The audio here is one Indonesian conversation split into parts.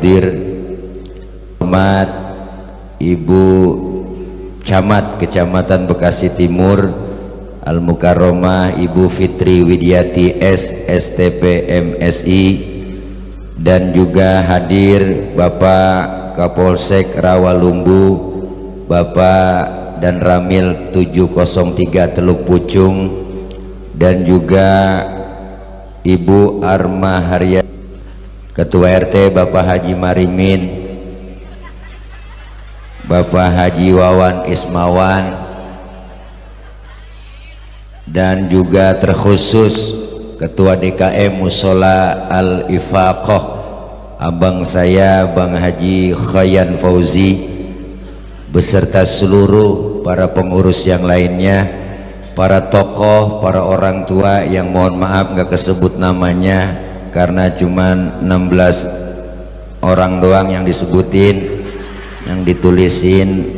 hadir, hormat Ibu Camat Kecamatan Bekasi Timur Al-Mukarromah Ibu Fitri Widiati SSTP MSI, dan juga hadir Bapak Kapolsek Rawalumbu, Bapak dan Ramil 703 Teluk Pucung, dan juga Ibu Arma Haria, Ketua RT Bapak Haji Marimin, Bapak Haji Wawan Ismawan, dan juga terkhusus Ketua DKM Musola Al-Ifaqah abang saya Bang Haji Khayan Fauzi, beserta seluruh para pengurus yang lainnya, para tokoh, para orang tua yang mohon maaf nggak kesebut namanya karena cuman 16 orang doang yang disebutin, yang ditulisin,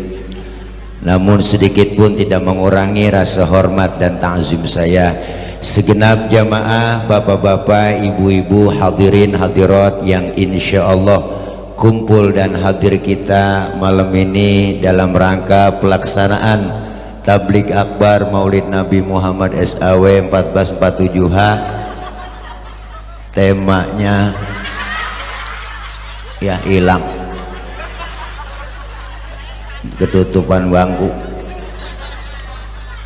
namun sedikit pun tidak mengurangi rasa hormat dan ta'zim saya. Segenap jamaah, bapak-bapak, ibu-ibu, hadirin hadirat yang insya Allah kumpul dan hadir kita malam ini dalam rangka pelaksanaan Tablik Akbar Maulid Nabi Muhammad SAW 1447H. Temanya ya hilang, ketutupan bangku.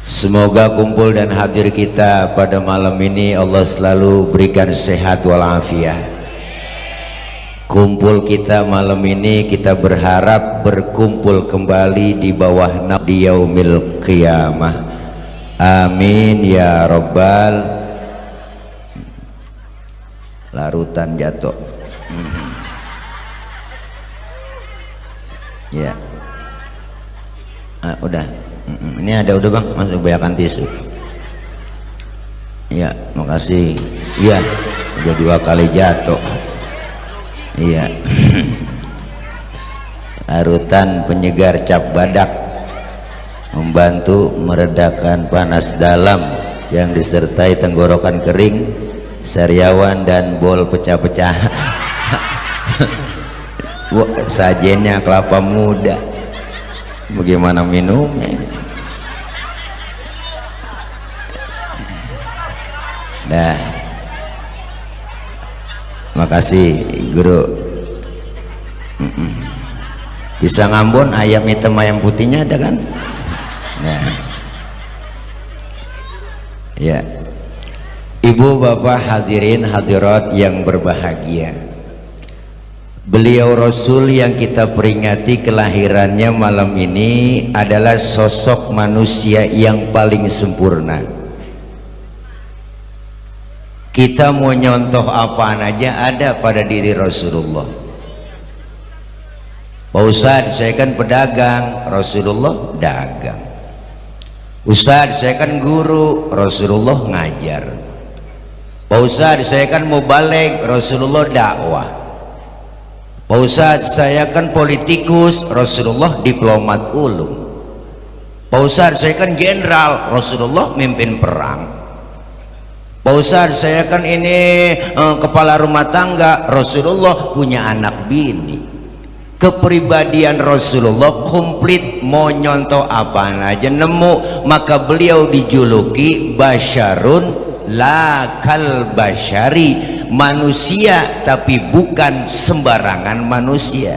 Semoga kumpul dan hadir kita pada malam ini Allah selalu berikan sehat walafiat. Kumpul kita malam ini kita berharap berkumpul kembali di bawah di yaumil qiyamah. Amin ya rabbal. Larutan jatuh. Ya. Udah. Ini ada udah bang, masuk banyakan tisu. Iya, makasih. Iya, udah 2 kali jatuh. Iya. Larutan penyegar cap badak, membantu meredakan panas dalam yang disertai tenggorokan kering, sariawan dan bol pecah-pecah. Sajennya kelapa muda, bagaimana minumnya? Nah, makasih guru. Pisang Ambon, ayam hitam ayam putihnya ada kan? Nah, ya, ibu bapak hadirin hadirat yang berbahagia, beliau Rasul yang kita peringati kelahirannya malam ini adalah sosok manusia yang paling sempurna. Kita mau nyontoh apaan aja ada pada diri Rasulullah. Pak Ustadz, saya kan pedagang, Rasulullah dagang. Ustadz, saya kan guru, Rasulullah ngajar. Pak Ustadz, saya kan mubalik, Rasulullah dakwah. Pak Ustadz, saya kan politikus, Rasulullah diplomat ulum. Pak Ustadz, saya kan jenderal, Rasulullah mimpin perang. Pak Ustadz, saya kan ini kepala rumah tangga, Rasulullah punya anak bini. Kepribadian Rasulullah komplit, mau nyontoh apaan aja nemu. Maka beliau dijuluki basyarun la kal basyari, manusia tapi bukan sembarangan manusia.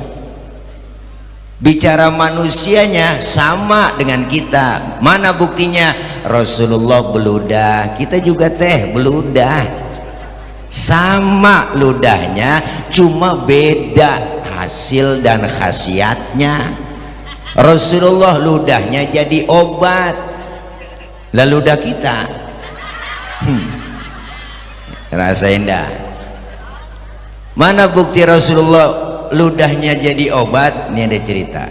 Bicara manusianya sama dengan kita. Mana buktinya? Rasulullah beludah, kita juga teh beludah, sama ludahnya, cuma beda hasil dan khasiatnya. Rasulullah ludahnya jadi obat, lalu ludah kita rasain dah. Mana bukti Rasulullah ludahnya jadi obat? Ini ada cerita.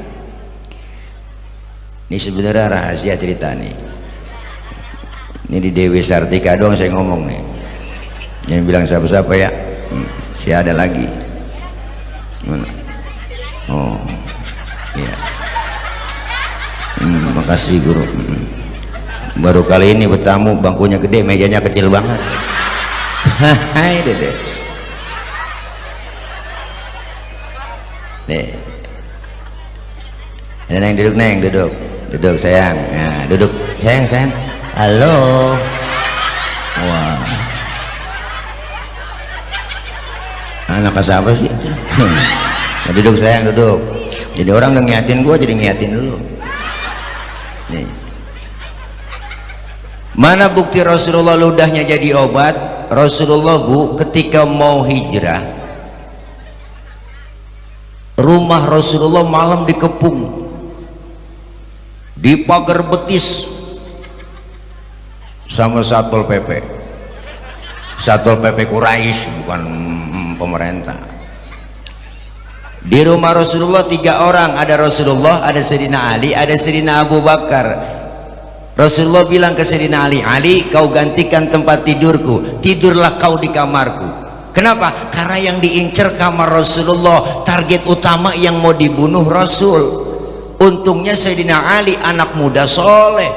Ini sebenarnya rahasia cerita nih. Ini di Dewi Sartika doang saya ngomong nih. Jangan bilang siapa-siapa ya. Si ada lagi. Mana? Oh, iya. Makasih guru. Baru kali ini bertamu, bangkunya gede, mejanya kecil banget. Hai dede. nih. Neng duduk, neng duduk, duduk sayang, nah, duduk sayang sayang. Halo. Wah, anak siapa sih? Nah, duduk sayang, duduk. Jadi orang nggak ngiatin gua, jadi ngiatin dulu. Nih. Mana bukti Rasulullah ludahnya jadi obat? Rasulullah bu, ketika mau hijrah, rumah Rasulullah malam dikepung, dipagar betis sama Satpol PP. Satpol PP Quraisy, bukan pemerintah. Di rumah Rasulullah 3 orang, ada Rasulullah, ada Sayyidina Ali, ada Sayyidina Abu Bakar. Rasulullah bilang ke Sayyidina Ali, Ali kau gantikan tempat tidurku, tidurlah kau di kamarku. Kenapa? Karena yang diincar kamar Rasulullah, target utama yang mau dibunuh Rasul. Untungnya Sayyidina Ali anak muda soleh,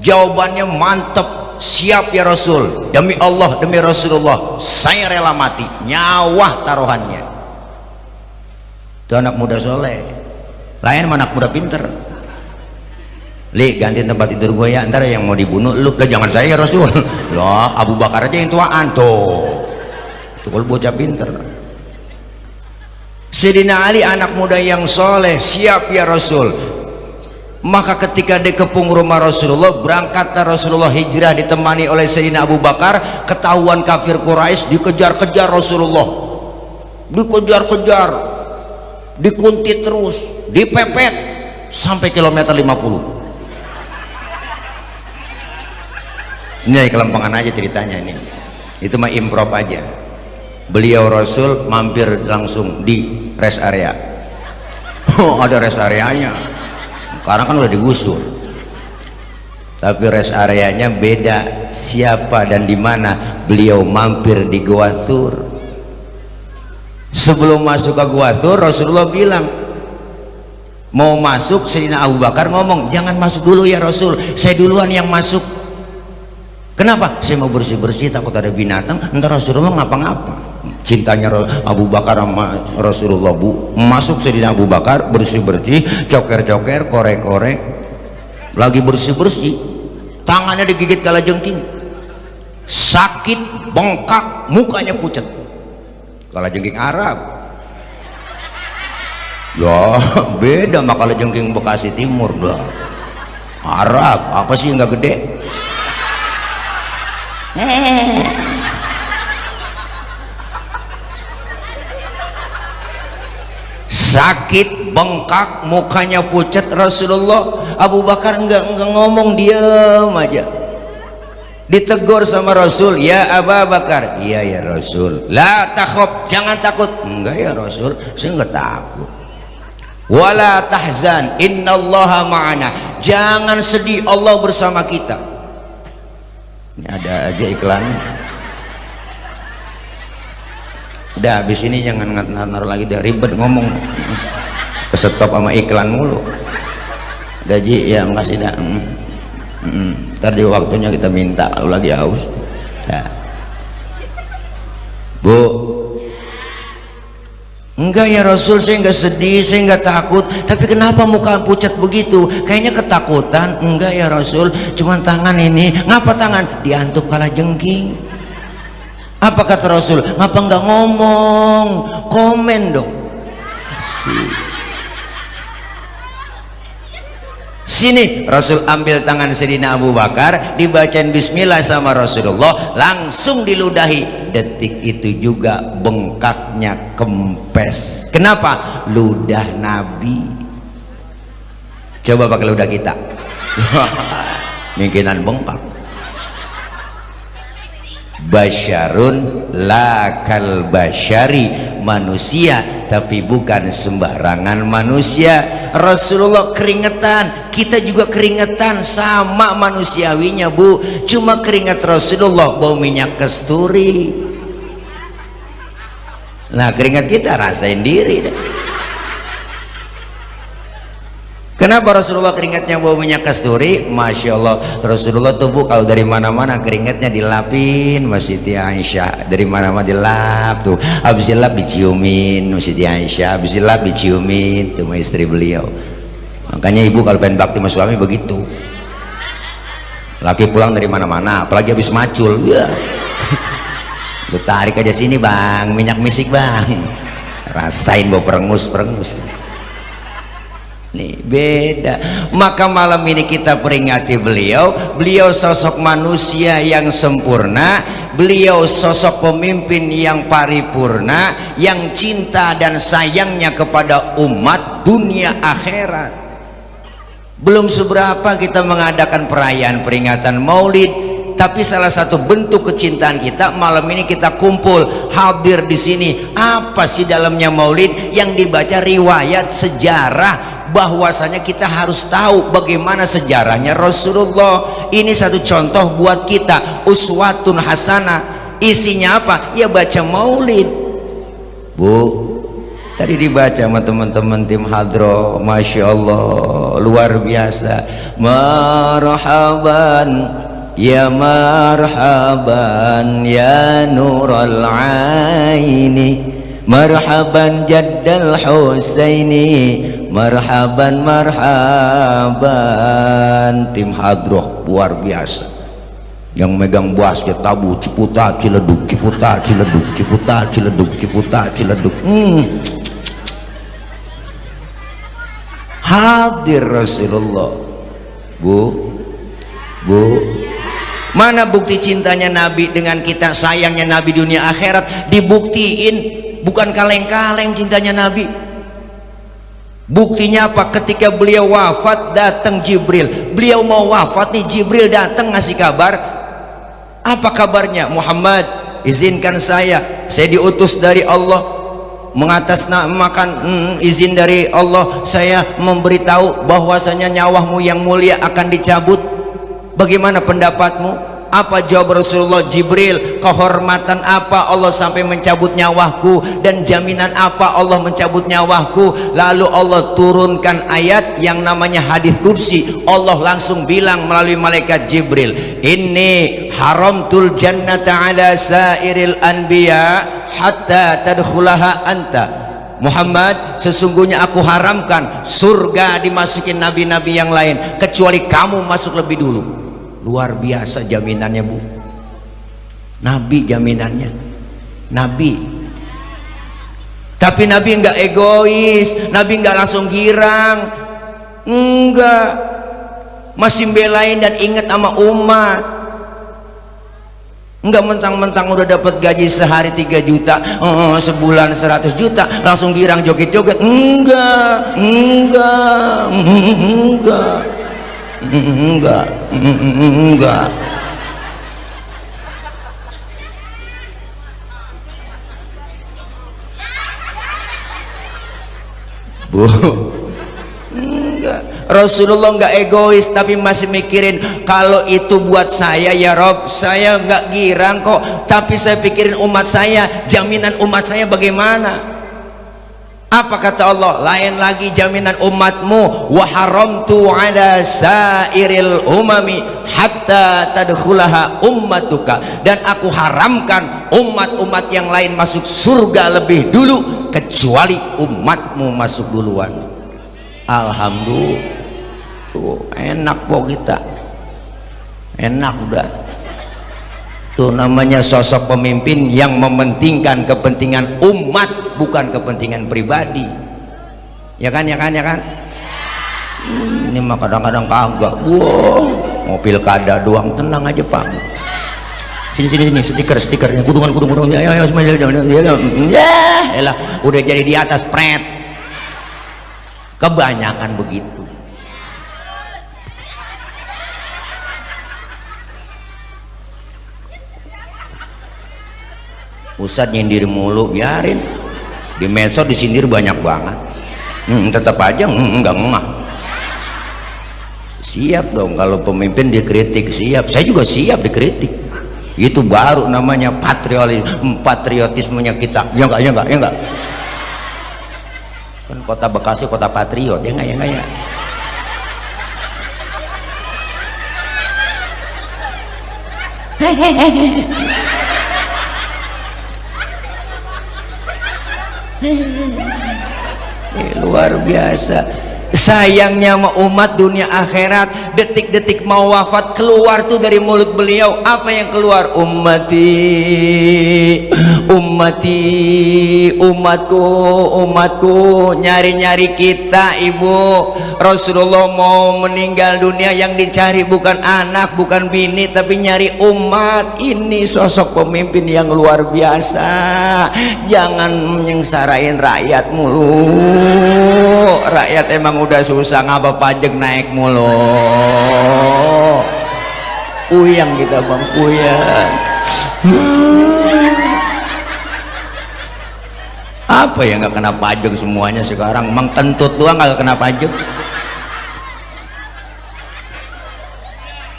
jawabannya mantep, siap ya Rasul, demi Allah demi Rasulullah saya rela mati, nyawa taruhannya. Itu anak muda soleh. Lain anak muda pinter. Li, ganti tempat tidur gue ya, ntar yang mau dibunuh lu. Lah jangan saya ya Rasul. Loh, Abu Bakar aja yang tuaan tuh. Itu kalau bocah pinter. Sayyidina Ali anak muda yang soleh, siap ya Rasul. Maka ketika dikepung rumah Rasulullah, berangkatlah Rasulullah hijrah ditemani oleh Sayyidina Abu Bakar. Ketahuan kafir Quraisy, dikejar-kejar Rasulullah, dikejar-kejar, dikuntit terus, dipepet sampai kilometer 50. Ini kelempangan aja ceritanya ini. Itu mah improv aja. Beliau Rasul mampir langsung di rest area. Oh, ada rest areanya. Karena kan udah digusur. Tapi rest areanya beda. Siapa dan di mana? Beliau mampir di Gua Thur. Sebelum masuk ke Gua Thur, Rasulullah bilang, mau masuk, Sayyidina Abu Bakar ngomong, jangan masuk dulu ya Rasul, saya duluan yang masuk. Kenapa? Saya mau bersih-bersih, takut ada binatang, ntar Rasulullah ngapa-ngapa. Cintanya Abu Bakar sama Rasulullah bu, masuk Sayyidina Abu Bakar bersih-bersih, coker-coker, korek-korek, lagi bersih-bersih, tangannya digigit kalajengking, sakit, bengkak, mukanya pucat. Kalajengking Arab. Loh, beda sama kalajengking Bekasi Timur. Loh, Arab, apa sih nggak gede? Sakit, bengkak, mukanya pucat. Rasulullah, Abu Bakar enggak ngomong, diam aja. Ditegur sama Rasul, ya Abu Bakar, iya ya Rasul, la takhaf, jangan takut. Enggak ya Rasul, saya enggak takut. Wala tahzan, innallaha ma'ana, jangan sedih, Allah bersama kita. Ini ada aja iklannya. Udah habis ini jangan naruh lagi, udah ribet ngomong, kesetop sama iklan mulu. Udah Ji, ya makasih dah. Ntar di waktunya kita minta, lu lagi haus. Nah. Bu, enggak ya Rasul, saya enggak sedih, saya enggak takut, tapi kenapa muka pucat begitu? Kayaknya ketakutan. Enggak ya Rasul, cuman tangan ini. Ngapa tangan? Diantuk kalajengking. Apa kata Rasul? Ngapa enggak ngomong? Komen dong. Sini Rasul ambil tangan Sayyidina Abu Bakar, dibacain bismillah sama Rasulullah, langsung diludahi. Detik itu juga bengkaknya kempes. Kenapa? Ludah Nabi. Coba pakai ludah kita. Mungkinan bengkak. Basyarun lakal basyari, manusia tapi bukan sembarangan manusia. Rasulullah keringetan, kita juga keringetan, sama manusiawinya bu, cuma keringat Rasulullah bau minyak kasturi. Nah keringat kita rasain diri. Kenapa Rasulullah keringatnya bau minyak kasturi? Masya Allah, Rasulullah tuh Bu kalau dari mana-mana keringatnya dilapin Siti Aisyah, dari mana-mana dilap tuh, habis dilap diciumin Siti Aisyah, habis dilap diciumin tuh istri beliau. Makanya ibu kalau pengen bakti sama suami begitu, laki pulang dari mana-mana apalagi habis macul ya. Lu tarik aja sini bang, minyak misik bang, rasain bau perengus nih beda. Maka malam ini kita peringati beliau. Beliau sosok manusia yang sempurna, beliau sosok pemimpin yang paripurna, yang cinta dan sayangnya kepada umat dunia akhirat. Belum seberapa kita mengadakan perayaan peringatan maulid, tapi salah satu bentuk kecintaan kita malam ini kita kumpul hadir di sini. Apa sih dalamnya maulid? Yang dibaca riwayat sejarah, bahwasanya kita harus tahu bagaimana sejarahnya Rasulullah. Ini satu contoh buat kita, uswatun hasanah. Isinya apa? Ya baca maulid. Bu, tadi dibaca sama teman-teman tim hadroh, Masya Allah luar biasa. Marhaban ya marhaban ya nural aini, marhaban jaddal Husaini, marhaban marhaban. Tim hadroh luar biasa, yang megang bassnya tabu Ciputa Ciledug, Ciputa Ciledug, Ciputa Ciledug, Ciputa Ciledug. Hadir Rasulullah. Bu, mana bukti cintanya Nabi dengan kita, sayangnya Nabi dunia akhirat? Dibuktiin, bukan kaleng-kaleng cintanya Nabi. Buktinya apa? Ketika beliau wafat datang Jibril. Beliau mau wafat nih, Jibril datang ngasih kabar. Apa kabarnya? Muhammad, izinkan saya diutus dari Allah, mengatasnamakan izin dari Allah, saya memberitahu bahwasanya nyawamu yang mulia akan dicabut. Bagaimana pendapatmu? Apa jawab Rasulullah? Jibril, kehormatan apa Allah sampai mencabut nyawaku, dan jaminan apa Allah mencabut nyawaku? Lalu Allah turunkan ayat yang namanya hadis kursi. Allah langsung bilang melalui malaikat Jibril, inni haramtul jannata ala sairil anbiya hatta tadkhulaha anta. Muhammad, sesungguhnya aku haramkan surga dimasukin nabi-nabi yang lain kecuali kamu masuk lebih dulu. Luar biasa jaminannya Bu. Nabi jaminannya, Nabi. Tapi Nabi enggak egois, Nabi enggak langsung girang, enggak, masih belain dan ingat sama umat. Enggak mentang-mentang udah dapat gaji sehari 3 juta, sebulan 100 juta langsung girang joget-joget. Enggak, Bu. Enggak. Rasulullah enggak egois, tapi masih mikirin, kalau itu buat saya ya Rob, saya enggak girang kok, tapi saya pikirin umat saya, jaminan umat saya bagaimana? Apa kata Allah? Lain lagi jaminan umatmu, wa haramtu ala sairil umami hatta tadkhulaha ummatuka, dan aku haramkan umat-umat yang lain masuk surga lebih dulu kecuali umatmu masuk duluan. Alhamdulillah, tuh enak kok kita, enak udah. Itu namanya sosok pemimpin yang mementingkan kepentingan umat, bukan kepentingan pribadi. Ya kan, ya kan, ya kan. Ini mah kadang-kadang kagak. Wow, mau pilkada doang, tenang aja Pak. Sini stikernya, kudungan ya elah, udah jadi di atas pret. Kebanyakan begitu. Ustadz nyindir mulu, biarin. Di medsos disindir banyak banget. Tetap aja enggak ngeh. Siap dong kalau pemimpin dikritik, siap. Saya juga siap dikritik. Itu baru namanya patriotismenya kita. Ya enggak. Kan kota Bekasi kota patriot, ya enggak ya. Luar biasa. Sayangnya umat dunia akhirat, detik-detik mau wafat keluar tuh dari mulut beliau apa yang keluar? Ummati, ummati, umatku, umatku. Nyari-nyari kita, ibu. Rasulullah mau meninggal dunia, yang dicari bukan anak, bukan bini, tapi nyari umat. Ini sosok pemimpin yang luar biasa. Jangan menyengsarain rakyat mulu. Rakyat emang udah susah, ngapa pajak naik mulu. Puyang kita bang, puyang. Apa ya nggak kena pajak semuanya sekarang? Mang kentut doang nggak kena pajak.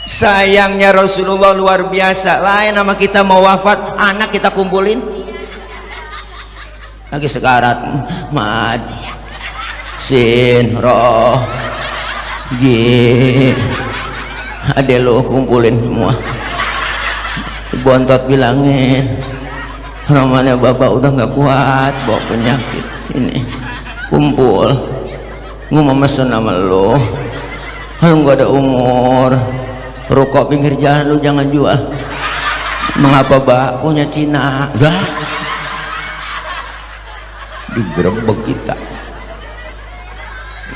Sayangnya Rasulullah luar biasa. Lain sama kita mau wafat, anak kita kumpulin lagi sekarat, mad sin roh ji, ade lo kumpulin semua. Bontot bilangin, namanya bapak udah nggak kuat bawa penyakit, sini kumpul, gue mau mesen sama lo. Kalau nggak ada umur, rokok pinggir jalan lu jangan jual. Mengapa bak punya Cina? Dah digerebek kita.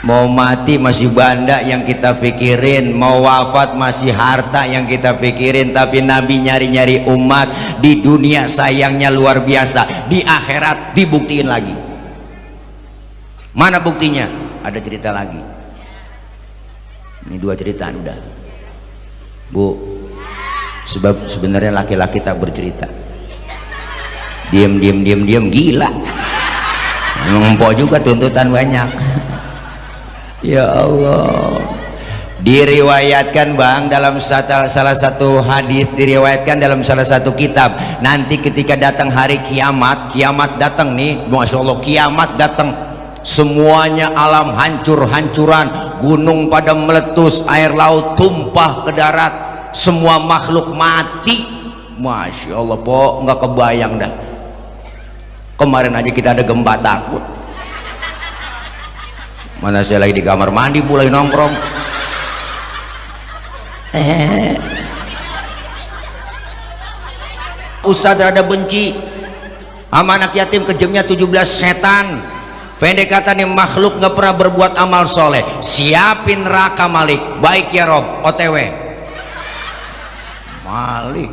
Mau mati masih banda yang kita pikirin, mau wafat masih harta yang kita pikirin. Tapi Nabi nyari-nyari umat di dunia, sayangnya luar biasa. Di akhirat dibuktiin lagi. Mana buktinya? Ada cerita lagi. Ini 2 cerita udah, Bu. Sebab sebenarnya laki-laki tak bercerita, diam gila. Ngempok juga tuntutan banyak. Ya Allah. Diriwayatkan bang dalam salah satu hadis, diriwayatkan dalam salah satu kitab, nanti ketika datang hari kiamat, kiamat datang nih, Masya Allah, kiamat datang, semuanya alam hancur-hancuran, gunung pada meletus, air laut tumpah ke darat, semua makhluk mati. Masya Allah po, nggak kebayang dah. Kemarin aja kita ada gempa takut. Mana saya lagi di kamar mandi mulai nongkrong. Ustadz rada benci sama anak yatim, kejamnya 17 setan. Pendek kata nih, makhluk nggak pernah berbuat amal soleh, siapin neraka Malik. Baik ya Rob, OTW Malik.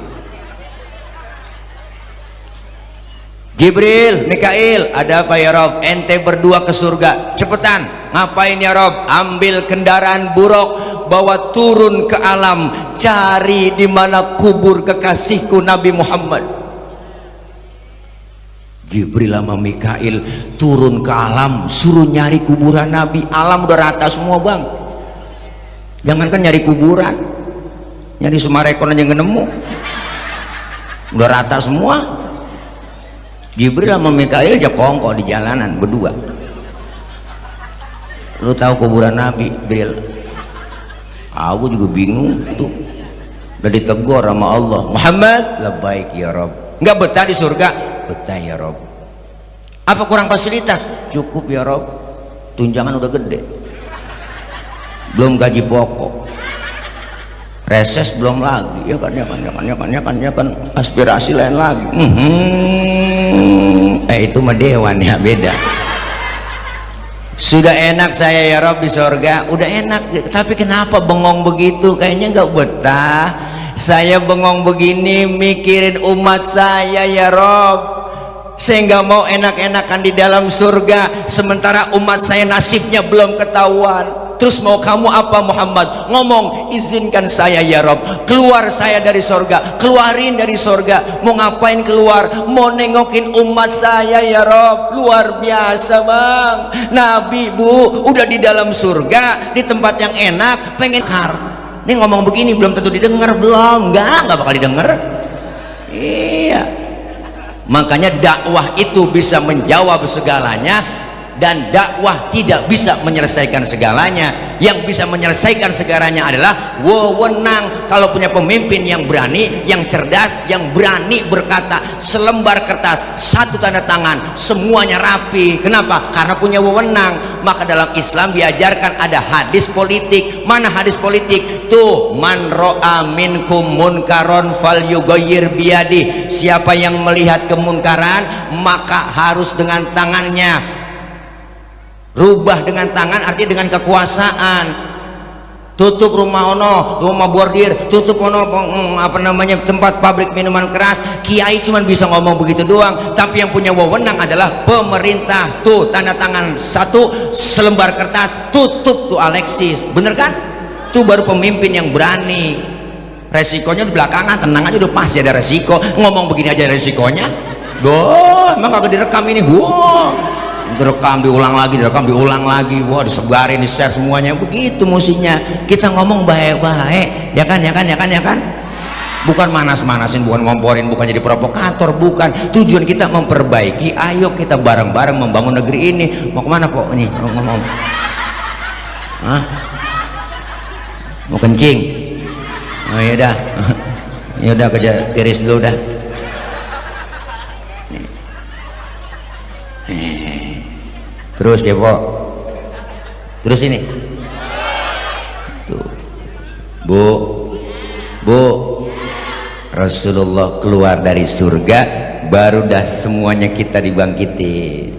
Jibril, Mikail, ada apa ya Rob? Ente berdua ke surga, cepetan. Ngapain ya Rob? Ambil kendaraan buruk, bawa turun ke alam, cari di mana kubur kekasihku Nabi Muhammad. Jibril sama Mikail turun ke alam, suruh nyari kuburan Nabi. Alam udah rata semua bang, jangankan nyari kuburan, nyari Sumarekon aja nggak nemu, udah rata semua. Jibril sama Mikail aja kongko di jalanan berdua. Lu tahu kuburan Nabi, Jibril? Aku juga bingung tuh. Udah ditegur sama Allah, Muhammad, labbaik ya Rob. Nggak betah di surga? Betah ya Rob. Apa kurang fasilitas? Cukup ya Rob. Tunjangan udah gede, belum gaji pokok, reses belum lagi, ya kan aspirasi lain lagi. Itu mah dewan ya, beda. Sudah enak saya ya Rob di surga, udah enak, tapi kenapa bengong begitu? Kayaknya nggak betah. Saya bengong begini mikirin umat saya ya Rob. Saya nggak mau enak-enakan di dalam surga, sementara umat saya nasibnya belum ketahuan. Terus mau kamu apa Muhammad? Ngomong, izinkan saya ya Rob, keluar saya dari sorga, keluarin dari sorga. Mau ngapain keluar? Mau nengokin umat saya ya Rob. Luar biasa bang. Nabi bu, udah di dalam surga, di tempat yang enak, pengen kar. Ini ngomong begini belum tentu didengar, belum, nggak bakal didengar. Iya. Makanya dakwah itu bisa menjawab segalanya. dan dakwah tidak bisa menyelesaikan segalanya. Yang bisa menyelesaikan segalanya adalah wewenang. Kalau punya pemimpin yang berani, yang cerdas, yang berani berkata, selembar kertas, satu tanda tangan, semuanya rapi. Kenapa? Karena punya wewenang. Maka dalam Islam diajarkan ada hadis politik. Mana hadis politik? Tuh, man ro'a minkum munkaron falyughayyir biyadi. Siapa yang melihat kemunkaran maka harus dengan tangannya. Rubah dengan tangan artinya dengan kekuasaan. Tutup rumah ono, rumah bordir, tutup ono tempat pabrik minuman keras. Kiai cuma bisa ngomong begitu doang, tapi yang punya wewenang adalah pemerintah. Tuh tanda tangan satu, selembar kertas, tutup tuh Alexis. Bener kan? Tuh baru pemimpin yang berani. Resikonya di belakangan, tenang aja, udah pasti ada resiko. Ngomong begini aja resikonya. Doh, emang kagak direkam ini. Wow, direkam diulang lagi, direkam diulang lagi. Wah, disebarin, di-share semuanya. Begitu musinya. Kita ngomong baik-baik, ya kan, ya kan, ya kan, ya kan. Bukan manas-manasin, bukan ngomporin, bukan jadi provokator, bukan. Tujuan kita memperbaiki. Ayo kita bareng-bareng membangun negeri ini. Mau kemana kok ini ngomong? Hah? Mau kencing? Oh ya dah. Ya udah kerja tiris dulu dah. Terus ya Pok, terus ini tuh. Bu, Rasulullah keluar dari surga baru dah semuanya kita dibangkitin.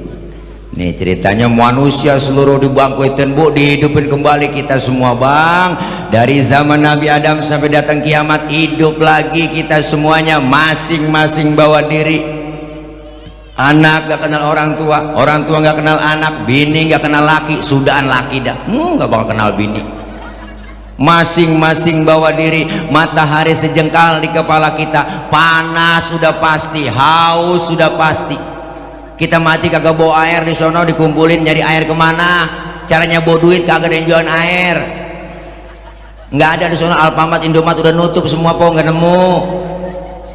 Nih ceritanya manusia seluruh dibangkitin Bu, dihidupin kembali kita semua Bang. Dari zaman Nabi Adam sampai datang kiamat hidup lagi kita semuanya, masing-masing bawa diri. Anak gak kenal orang tua gak kenal anak, bini gak kenal laki, sudahan laki dah, gak bakal kenal bini. Masing-masing bawa diri. Matahari sejengkal di kepala kita, panas sudah pasti, haus sudah pasti. Kita mati kagak bawa air di sono, dikumpulin nyari air kemana? Caranya bawa duit kagak ada yang jualan air, nggak ada di sono. Alfamart, Indomaret udah nutup semua Po, nggak nemu.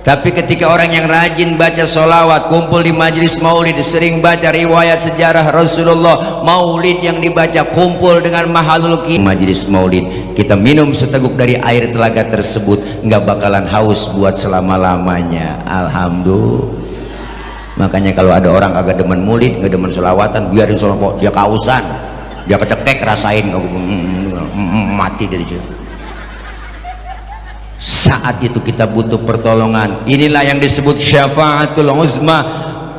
Tapi ketika orang yang rajin baca sholawat, kumpul di majelis maulid, sering baca riwayat sejarah Rasulullah, maulid yang dibaca, kumpul dengan mahalul majelis maulid, kita minum seteguk dari air telaga tersebut, nggak bakalan haus buat selama-lamanya. Alhamdulillah. Makanya kalau ada orang kagak demen maulid, nggak demen sholawatan, biarin sholawat, dia kausan, dia kecekek, rasain mati dari situ. Saat itu kita butuh pertolongan. Inilah yang disebut syafaatul uzma,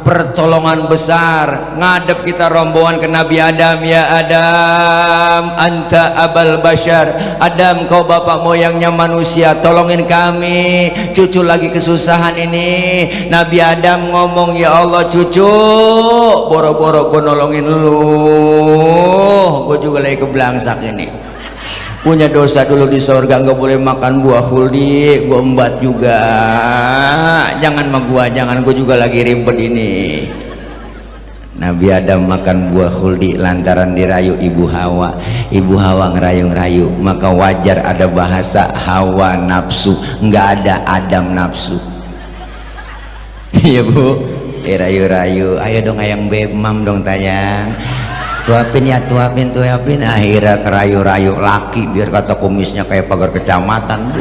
pertolongan besar. Ngadep kita rombongan ke Nabi Adam. Ya Adam, anta abal bashar. Adam, kau bapak moyangnya manusia, tolongin kami, cucu lagi kesusahan ini. Nabi Adam ngomong, ya Allah cucu, boro-boro gue nolongin lu, gue juga lagi keblangsak ini, punya dosa dulu di sorga, nggak boleh makan buah khuldi, gua embat juga, jangan sama gua, jangan, gua juga lagi ribet ini. Nabi Adam makan buah khuldi lantaran dirayu ibu Hawa. Ibu Hawa ngerayu-rayu, maka wajar ada bahasa Hawa nafsu, nggak ada Adam nafsu. Iya Bu, rayu-rayu, ayo dong ayang bemam dong tayang, tuapin ya, tuapin, akhirnya kerayu-rayu laki biar kata kumisnya kayak pagar kecamatan.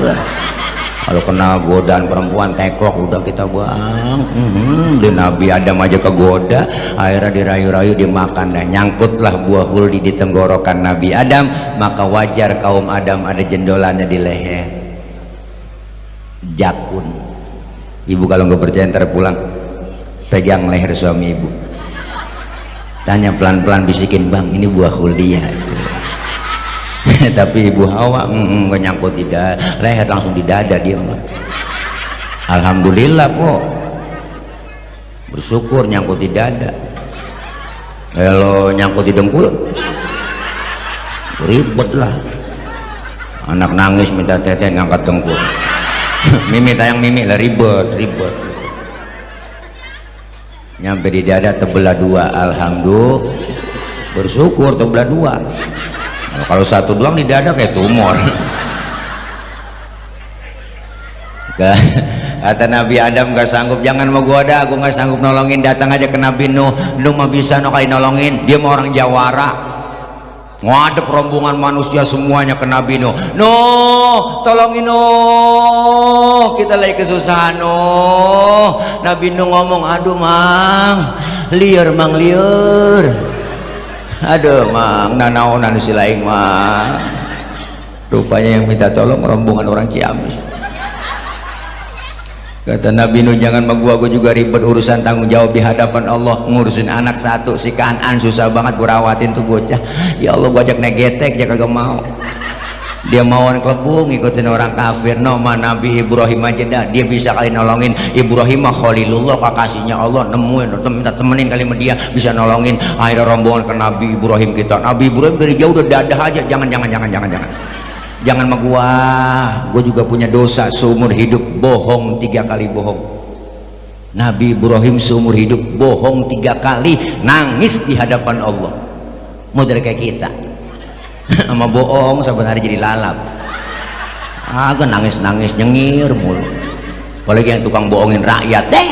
Kalau kena godaan perempuan teklok udah kita Bang. Di Nabi Adam aja kegoda, akhirnya dirayu-rayu dimakan, dan nyangkutlah buah khuldi di tenggorokan Nabi Adam. Maka wajar kaum Adam ada jendolannya di leher, jakun. Ibu kalau nggak percaya ntar pulang pegang leher suami ibu, tanya pelan-pelan, bisikin, Bang ini buah khuldi ya. Tapi ibu Hawa nggak nyangkut di leher, langsung di dada dia. Alhamdulillah Po, bersyukur nyangkut di dada. Kalau nyangkut di dengkul ribet lah, anak nangis minta teteh ngangkat dengkul. Mimi tayang mimi lah, ribet. Nyampe di dada terbelah dua, alhamdulillah, bersyukur terbelah dua. Nah, kalau satu doang di dada kayak tumor. Kata Nabi Adam gak sanggup, jangan mau gua dah, gua gak sanggup nolongin, datang aja ke Nabi Nuh. Nuh mah bisa no kali nolongin, dia mau orang Jawara. Ngadep rombongan manusia semuanya ke Nabi Nuh. Nuh, tolongin Nuh, kita lagi kesusahan Nuh. Nabi Nuh ngomong, aduh mang, liur mang liur. Aduh mang, nanaonan si lain mang. Rupanya yang minta tolong rombongan orang Ciamis. Kata Nabi Nuh, jangan sama gua juga ribet urusan tanggung jawab di hadapan Allah. Ngurusin anak satu si Kanan susah banget gua rawatin tuh bocah. Ya Allah, gua ajak negetek dia kagak mau. Dia mauan kelebung ngikutin orang kafir. Nama Nabi Ibrahim aja dah, dia bisa kali nolongin. Ibrahim mah Khalilullah, kakasihnya Allah, nemuin minta temenin kali sama dia, bisa nolongin. Akhirnya rombongan ke Nabi Ibrahim kita. Nabi Ibrahim dari jauh udah dadah aja, jangan jangan sama gua juga punya dosa seumur hidup, bohong 3 kali bohong. Nabi Ibrahim seumur hidup bohong 3 kali, nangis di hadapan Allah. Model kayak kita sama bohong sebenarnya jadi lalap, agak nangis nyengir mulu, apalagi yang tukang bohongin rakyat deh.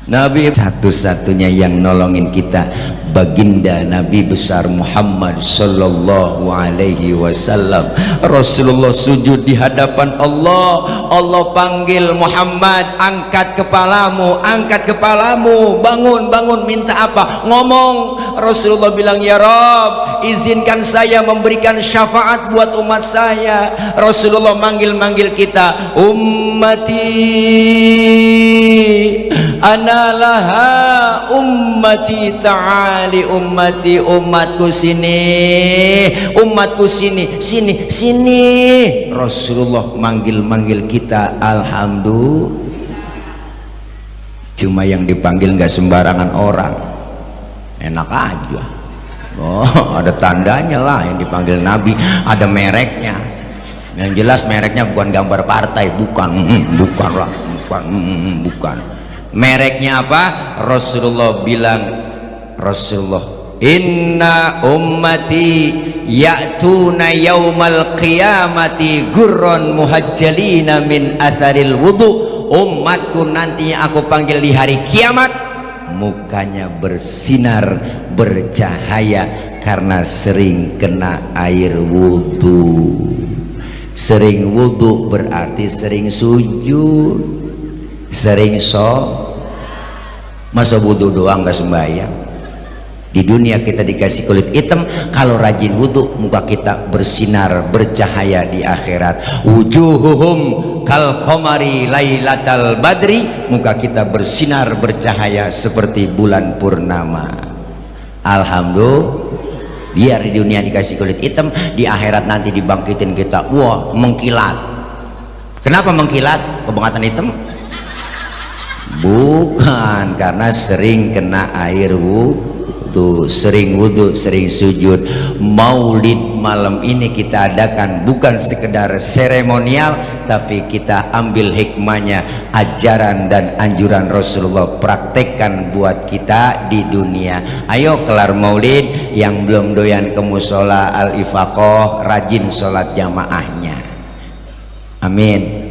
Nabi satu-satunya yang nolongin kita, baginda Nabi besar Muhammad sallallahu alaihi wasallam. Rasulullah sujud di hadapan Allah. Allah panggil Muhammad, angkat kepalamu, bangun, minta apa? Ngomong. Rasulullah bilang, ya Rabb, izinkan saya memberikan syafaat buat umat saya. Rasulullah manggil kita, ummati analaha ummati ta'ali ummati, umatku sini, sini. Rasulullah manggil kita, alhamdulillah. Cuma yang dipanggil nggak sembarangan orang, enak aja. Oh, ada tandanya lah yang dipanggil Nabi, ada mereknya. Yang jelas mereknya bukan gambar partai, bukan. Mereknya apa? Rasulullah bilang, inna ummati ya'tuna yaumal qiyamati gurran muhajjalina min atharil wudu. Umatku nanti aku panggil di hari kiamat, mukanya bersinar bercahaya karena sering kena air wudu. Sering wudu berarti sering sujud, sering masa wudu doang gak sembahyang? Di dunia kita dikasih kulit hitam, kalau rajin wudu muka kita bersinar bercahaya di akhirat. Wujuhuhum kal qamari lailatal badri, muka kita bersinar bercahaya seperti bulan purnama. Alhamdulillah. Biar di dunia dikasih kulit hitam, di akhirat nanti dibangkitin kita, wah mengkilat. Kenapa mengkilat? Kebangatan hitam? Bukan, karena sering kena air wudu, sering wudu, sering sujud. Maulid malam ini kita adakan bukan sekedar seremonial, tapi kita ambil hikmahnya, ajaran dan anjuran Rasulullah, praktekkan buat kita di dunia. Ayo kelar maulid, yang belum doyan ke musola Al-Ifaqoh, rajin sholat jamaahnya. Amin.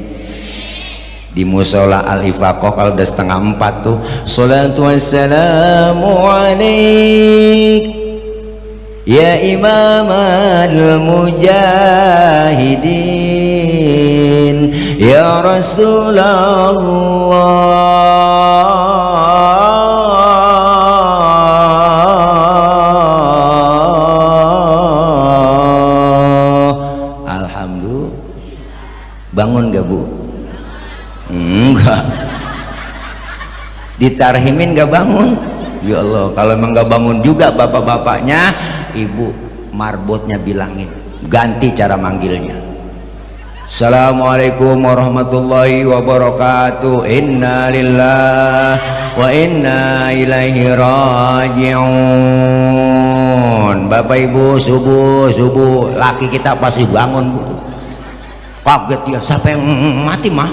Di musola Al-Ifaqoh kalau udah 3:30 tuh, salatu wassalamu alaik ya imam al-mujahidin ya Rasulullah. Alhamdulillah. Bangun gak bu? Enggak. Ditarhimin gak bangun? Ya Allah, kalau emang gak bangun juga bapak-bapaknya, ibu marbotnya bilangin, ganti cara manggilnya. Assalamualaikum warahmatullahi wabarakatuh. Inna lillah wa inna ilaihi raji'un. Bapak ibu subuh laki kita pasti bangun bu. Kaget dia, siapa yang mati mah?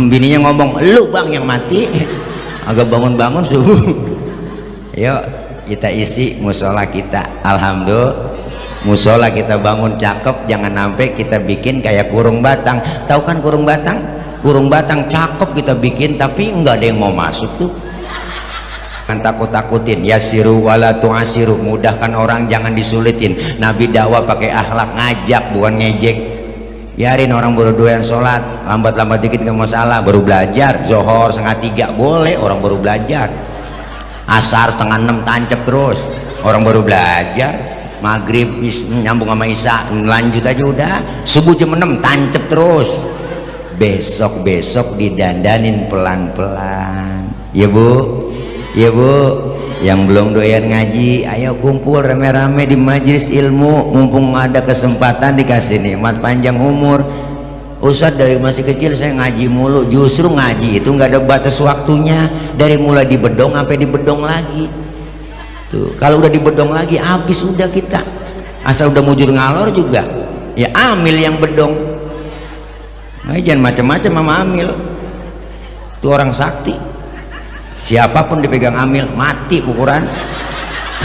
Bininya ngomong, lu bang yang mati. Agak bangun-bangun subuh. Yuk kita isi musola kita. Alhamdulillah. musola kita bangun cakep, jangan sampai kita bikin kayak kurung batang. Tahu kan kurung batang? Kurung batang cakep kita bikin tapi nggak ada yang mau masuk tuh. Kan takut-takutin, yasiru wala tu'asiru, mudahkan orang jangan disulitin. Nabi dakwah pakai akhlak, ngajak bukan ngejek. Biarin orang baru doyan sholat, lambat-lambat dikit nggak masalah. Baru belajar, zohor 2:30 boleh, orang baru belajar. Asar 5:30 tancap terus, orang baru belajar. Maghrib nyambung sama isya, lanjut aja udah. Subuh jam 6 tancap terus. Besok didandanin pelan-pelan. Ya bu, ya bu, yang belum doyan ngaji, ayo kumpul rame-rame di majelis ilmu, mumpung ada kesempatan dikasih nikmat panjang umur. Ustadz dari masih kecil saya ngaji mulu, justru ngaji itu nggak ada batas waktunya, dari mulai di bedong sampai di bedong lagi. Tuh, kalau udah di bedong lagi habis udah kita. Asal udah mujur ngalor juga, ya amil yang bedong. Nah, jangan macam-macam sama amil. Itu orang sakti. Siapapun dipegang amil mati ukuran.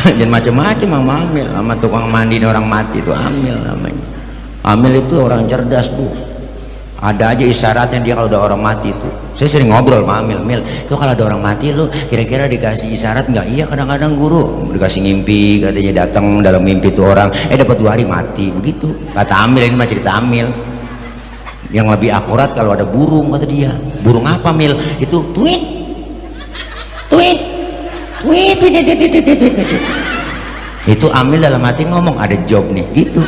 Jangan macam-macam sama amil, sama tukang mandi orang mati itu amil namanya. Amil itu orang cerdas bu. Ada aja isyaratnya dia kalau udah orang mati itu. Saya sering ngobrol sama amil, mil itu kalau ada orang mati lu kira-kira dikasih isyarat nggak? Iya kadang-kadang guru dikasih ngimpi, katanya datang dalam mimpi itu orang, dapat 2 hari mati begitu. Kata amil, ini mah cerita amil. Yang lebih akurat kalau ada burung, kata dia. Burung apa mil? Itu tweet, tweet, tweet, tweet, tweet, tweet, tweet, tweet. Itu amil dalam hati ngomong ada job nih gitu.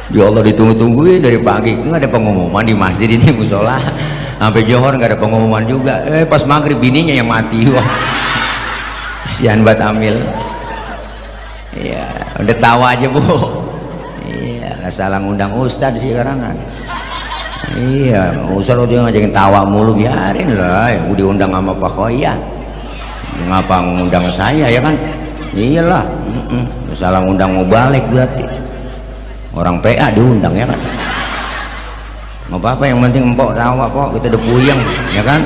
Ya Allah ditunggu-tungguin dari pagi, nggak ada pengumuman di masjid ini musola. Sampai johor nggak ada pengumuman juga. Pas maghrib bininya yang mati. Wah, sian banget amil. Iya, udah tawa aja bu. Iya, salah ngundang ustadz sekarang kan. Iya, ustadz udah ngajakin tawa mulu, biarin lah. Gue diundang sama Pak Khoyat. Ngapa ngundang saya ya kan? Iyalah, salah ngundang mau balik berarti. Orang PA diundang ya kan, nggak apa-apa, yang penting empok tawa kok, kita udah puyeng ya kan,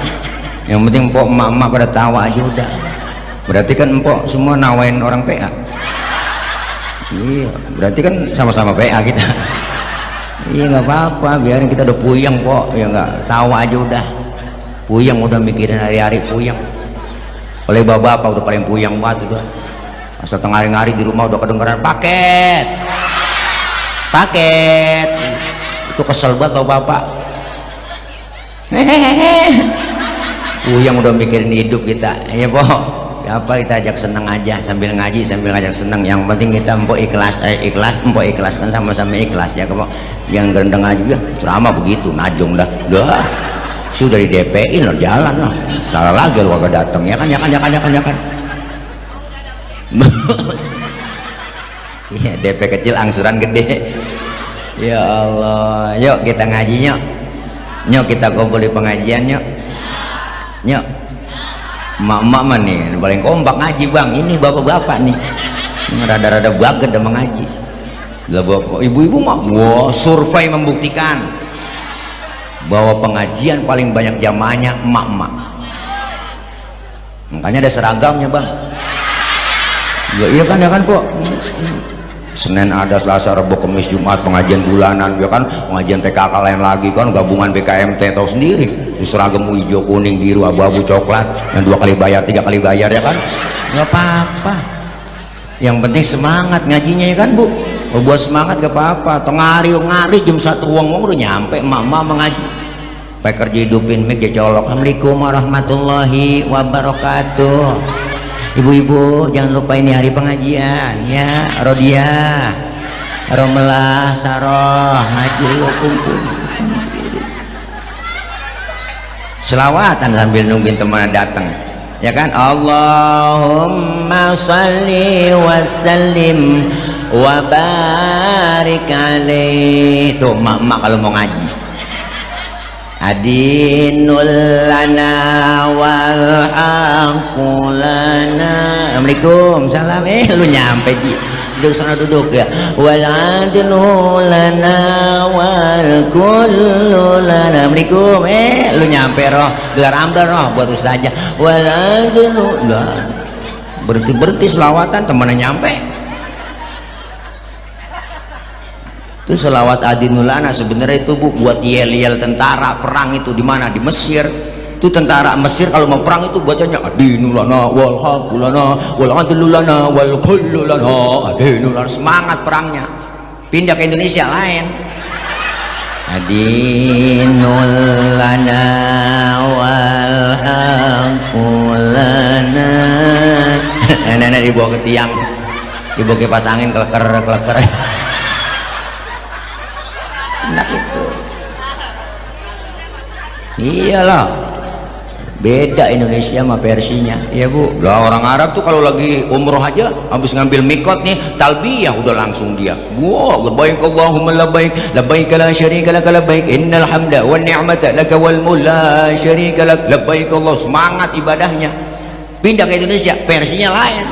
yang penting empok emak-emak pada tawa aja udah. Berarti kan empok semua nawain orang PA. Iya, berarti kan sama-sama PA kita. Iya nggak apa-apa, biarin kita udah puyeng kok, ya nggak, tawa aja udah. Puyeng udah mikirin hari-hari puyeng. Oleh bapak udah paling puyeng banget itu. Asal tengah hari di rumah udah kedengeran paket. Paket itu kesel banget bapak. Yang udah mikirin hidup kita ya po, apa kita ajak seneng aja sambil ngaji sambil ngajak seneng. Yang penting kita empok ikhlas, empok ikhlas kan, sama-sama ikhlas ya po. Yang gerendeng aja ya ceramah begitu najong dah sudah di DP-in loh, jalan lah salah lagi lo kagak datang ya kan. Iya, DP kecil angsuran gede. Ya Allah, yuk kita ngaji yuk kita kumpul di pengajian yuk emak-emak mah nih paling kompak ngaji bang, ini bapak-bapak nih rada-rada baget sama ngaji. Ibu-ibu mah wow, survei membuktikan bahwa pengajian paling banyak jamaahnya emak-emak, makanya ada seragamnya bang. Ya iya kan ya kan po, Senin ada, Selasa, Rabu, Kamis, Jumat pengajian bulanan ya kan, pengajian PKK lain lagi kan, gabungan BKMT tahu sendiri, seragam hijau kuning biru abu-abu coklat yang 2 kali bayar 3 kali bayar ya kan, nggak apa-apa, yang penting semangat ngajinya ya kan bu. Buat semangat gak apa-apa, tengah hari jam 1 uang udah nyampe emak-emak mengaji. Pakai kerja hidupin mic ya colok. Assalamualaikum warahmatullahi wabarakatuh. Ibu-ibu jangan lupa ini hari pengajian ya, Rodia, Romelah, Saroh, ngaji lo kumpul. Selawatan sambil nungguin teman datang ya kan. Allahumma sholli wa sallim wa barik alaihi. Tuh mak-mak kalau mau ngaji, adinul lana wal aqulana. Assalamualaikum, salam. Lu nyampe ji, duduk sana duduk ya. Wal adlu lana wal kullu lana. Assalamualaikum. Lu nyampe roh, gelar amdal roh buat ustazah. Wal adlu lah. Berhenti selawatan temennya nyampe. Itu selawat adinulana sebenarnya itu Bu buat yel-yel tentara perang itu di mana? Di Mesir. Itu tentara Mesir kalau mau perang itu bacanya adinulana wal haqulana wal adlulana wal kullulana adinulana, semangat perangnya. Pindah ke Indonesia lain. Adinulana wal haqulana. Nenek dibawa ke tiang, dibawa ke pas angin keleker. Enak itu. Iyalah, beda Indonesia sama Persinya, ya Bu. Lah orang Arab tuh kalau lagi umroh aja habis ngambil mikot nih talbiyah udah langsung dia, wow, labbaik Allahumma labbaik labbaik la syarika lak labbaik innal hamda wan ni'mata lak wal mulk la syarika lak labbaik Allah, semangat ibadahnya. Pindah ke Indonesia Persinya lain,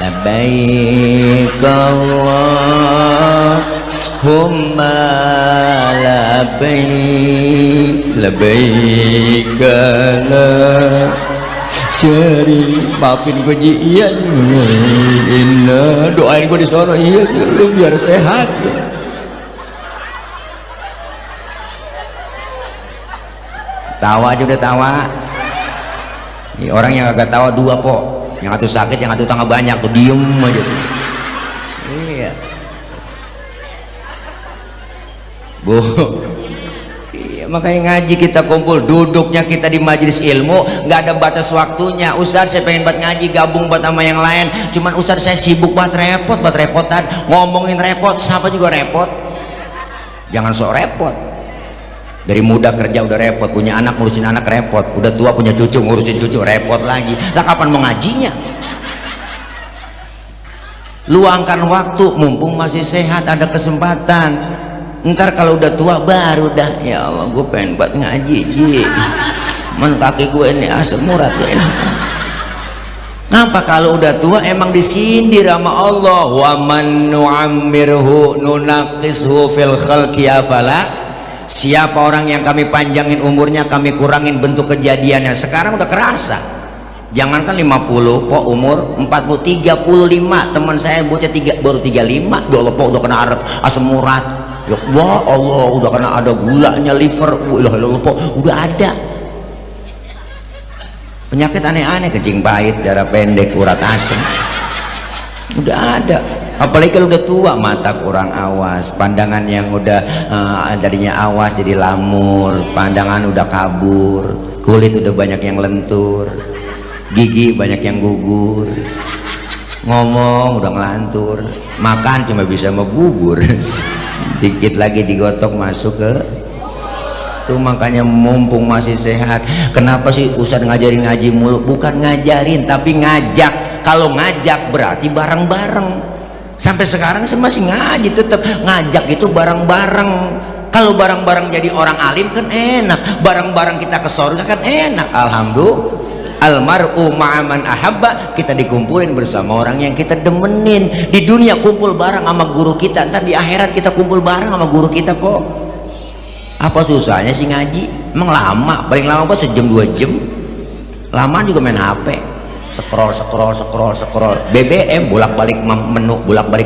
labbaik Allahumma labbaik labbaik la syarika. Maafin gue Ji, iya doain gue di sono, iya lu biar sehat. Tawa aja udah tawa. Orang yang agak tawa dua po, yang satu sakit yang satu tangga banyak tuh diem aja tuh. Iya Bu, iya, makanya ngaji kita kumpul, duduknya kita di majelis ilmu nggak ada batas waktunya. Ustaz saya pengen buat ngaji gabung buat sama yang lain, cuman Ustaz saya sibuk banget, repotan ngomongin repot, siapa juga repot. Jangan sok repot. Dari muda kerja udah repot, punya anak ngurusin anak repot, udah tua punya cucu ngurusin cucu repot lagi. Lah kapan mau ngajinya? Luangkan waktu mumpung masih sehat, ada kesempatan. Ntar kalau udah tua baru dah, ya Allah gue pengen buat ngaji Ji, men kaki gue ini asam urat ya. Ngapa kalau udah tua emang disindir sama Allah, wa man nu'ammirhu nunaqishu fil khalqi afala. Siapa orang yang kami panjangin umurnya kami kurangin bentuk kejadiannya. Sekarang udah kerasa, jangankan 50 kok umur 40 35. Teman saya bocah baru 35 ya Allah po udah kena asam urat. Ya Allah udah kena ada gulanya, liver, po udah ada penyakit aneh-aneh, kencing pahit, darah pendek, urat asam, udah ada. Apalagi kalau udah tua, mata kurang awas, pandangan yang udah tadinya awas jadi lamur, pandangan udah kabur, kulit udah banyak yang lentur, gigi banyak yang gugur, ngomong udah ngelantur, makan cuma bisa membubur. Dikit lagi digotok masuk ke tuh. Makanya mumpung masih sehat, kenapa sih Ustaz ngajarin ngaji mulu? Bukan ngajarin tapi ngajak. Kalau ngajak berarti bareng-bareng. Sampai sekarang saya masih ngaji, tetap ngajak itu bareng-bareng. Kalau bareng-bareng jadi orang alim kan enak, bareng-bareng kita ke surga kan enak. Alhamdulillah, almar'u ma'aman ahabba, kita dikumpulin bersama orang yang kita demenin. Di dunia kumpul bareng sama guru kita, ntar di akhirat kita kumpul bareng sama guru kita kok. Apa susahnya sih ngaji? Emang lama, paling lama apa sejam 2 jam. Lama juga main HP, scroll BBM, bolak-balik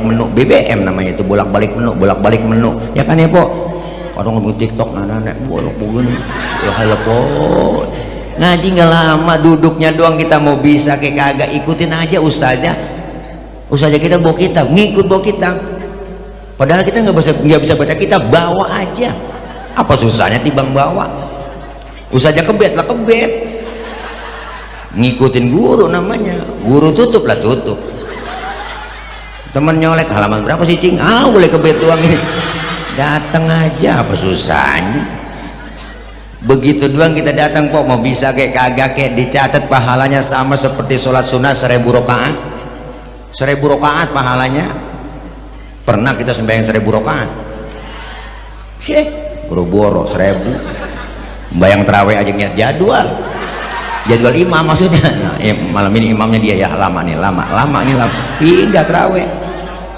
menu, BBM namanya itu, bolak-balik menu ya kan ya po. Kadang ngomong TikTok anak-anak bolak begini ya po. Ngaji nggak lama, duduknya doang kita mau bisa kayak kagak, ikutin aja ustazah kita bawa kitab, ngikut bawa kitab, padahal kita nggak bisa baca kitab, bawa aja. Apa susahnya timbang bawa? Ustazah kebet lah kebet, ngikutin guru namanya, guru tutup lah tutup. Temen nyolek halaman berapa sih cing? Boleh kebet doang ini, datang aja, apa susahnya? Begitu doang kita datang kok, mau bisa kayak kagak kayak dicatat pahalanya sama seperti sholat sunnah 1000 rakaat. 1000 rakaat pahalanya. Pernah kita sembahyang 1000 rakaat? Sih, boro-boro 1000. Bayang terawih aja niat jadwal imam maksudnya. Nah, malam ini imamnya dia ya lama pindah terawih,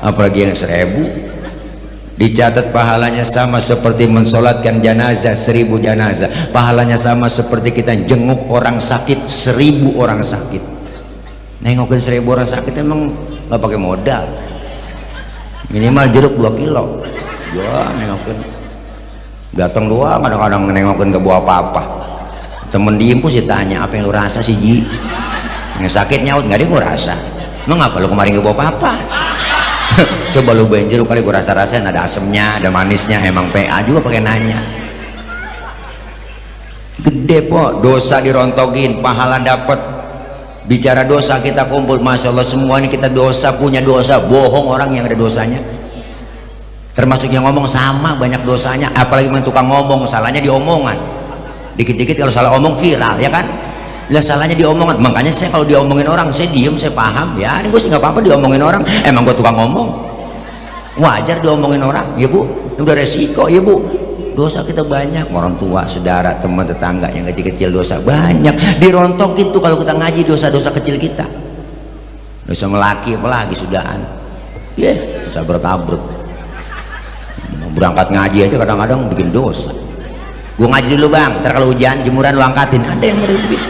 apalagi yang 1000. Dicatat pahalanya sama seperti mensolatkan jenazah 1000 jenazah, pahalanya sama seperti kita jenguk orang sakit 1000 orang sakit. Nengokin 1000 orang sakit emang nggak pakai modal. minimal jeruk 2 kilo. Gua nengokin datang doang, kadang-kadang nengokin gak bawa apa-apa. Temen diimpus ditanya, apa yang lu rasa sih Ji? Yang sakit nyaut, nggak ada yang gua rasa. Emang apa lu kemarin gak bawa apa-apa? Coba lu bawain jeruk kali gua rasa-rasain, ada asemnya, ada manisnya. Emang PA juga pakai nanya. Gede po, dosa dirontogin, pahala dapet. Bicara dosa kita kumpul, masya Allah semua ini kita dosa, punya dosa. Bohong orang yang ada dosanya, termasuk yang ngomong sama banyak dosanya. Apalagi yang tukang ngomong, salahnya di omongan. Dikit-dikit kalau salah omong viral ya kan, lah salahnya di omongan. Makanya saya kalau diomongin orang saya diem, saya paham ya, ini gue sih nggak apa-apa diomongin orang, emang gue tukang ngomong, wajar diomongin orang ya bu, udah resiko ya bu. Dosa kita banyak, orang tua, saudara, teman, tetangga yang kecil-kecil dosa banyak dirontokin tuh kalau kita ngaji. Dosa-dosa kecil kita, dosa melaki apalagi sudahan dosa berkabruk. Berangkat ngaji aja kadang-kadang bikin dosa. Gue ngaji dulu bang, ntar kalau hujan jemuran lu angkatin. Ada yang model begitu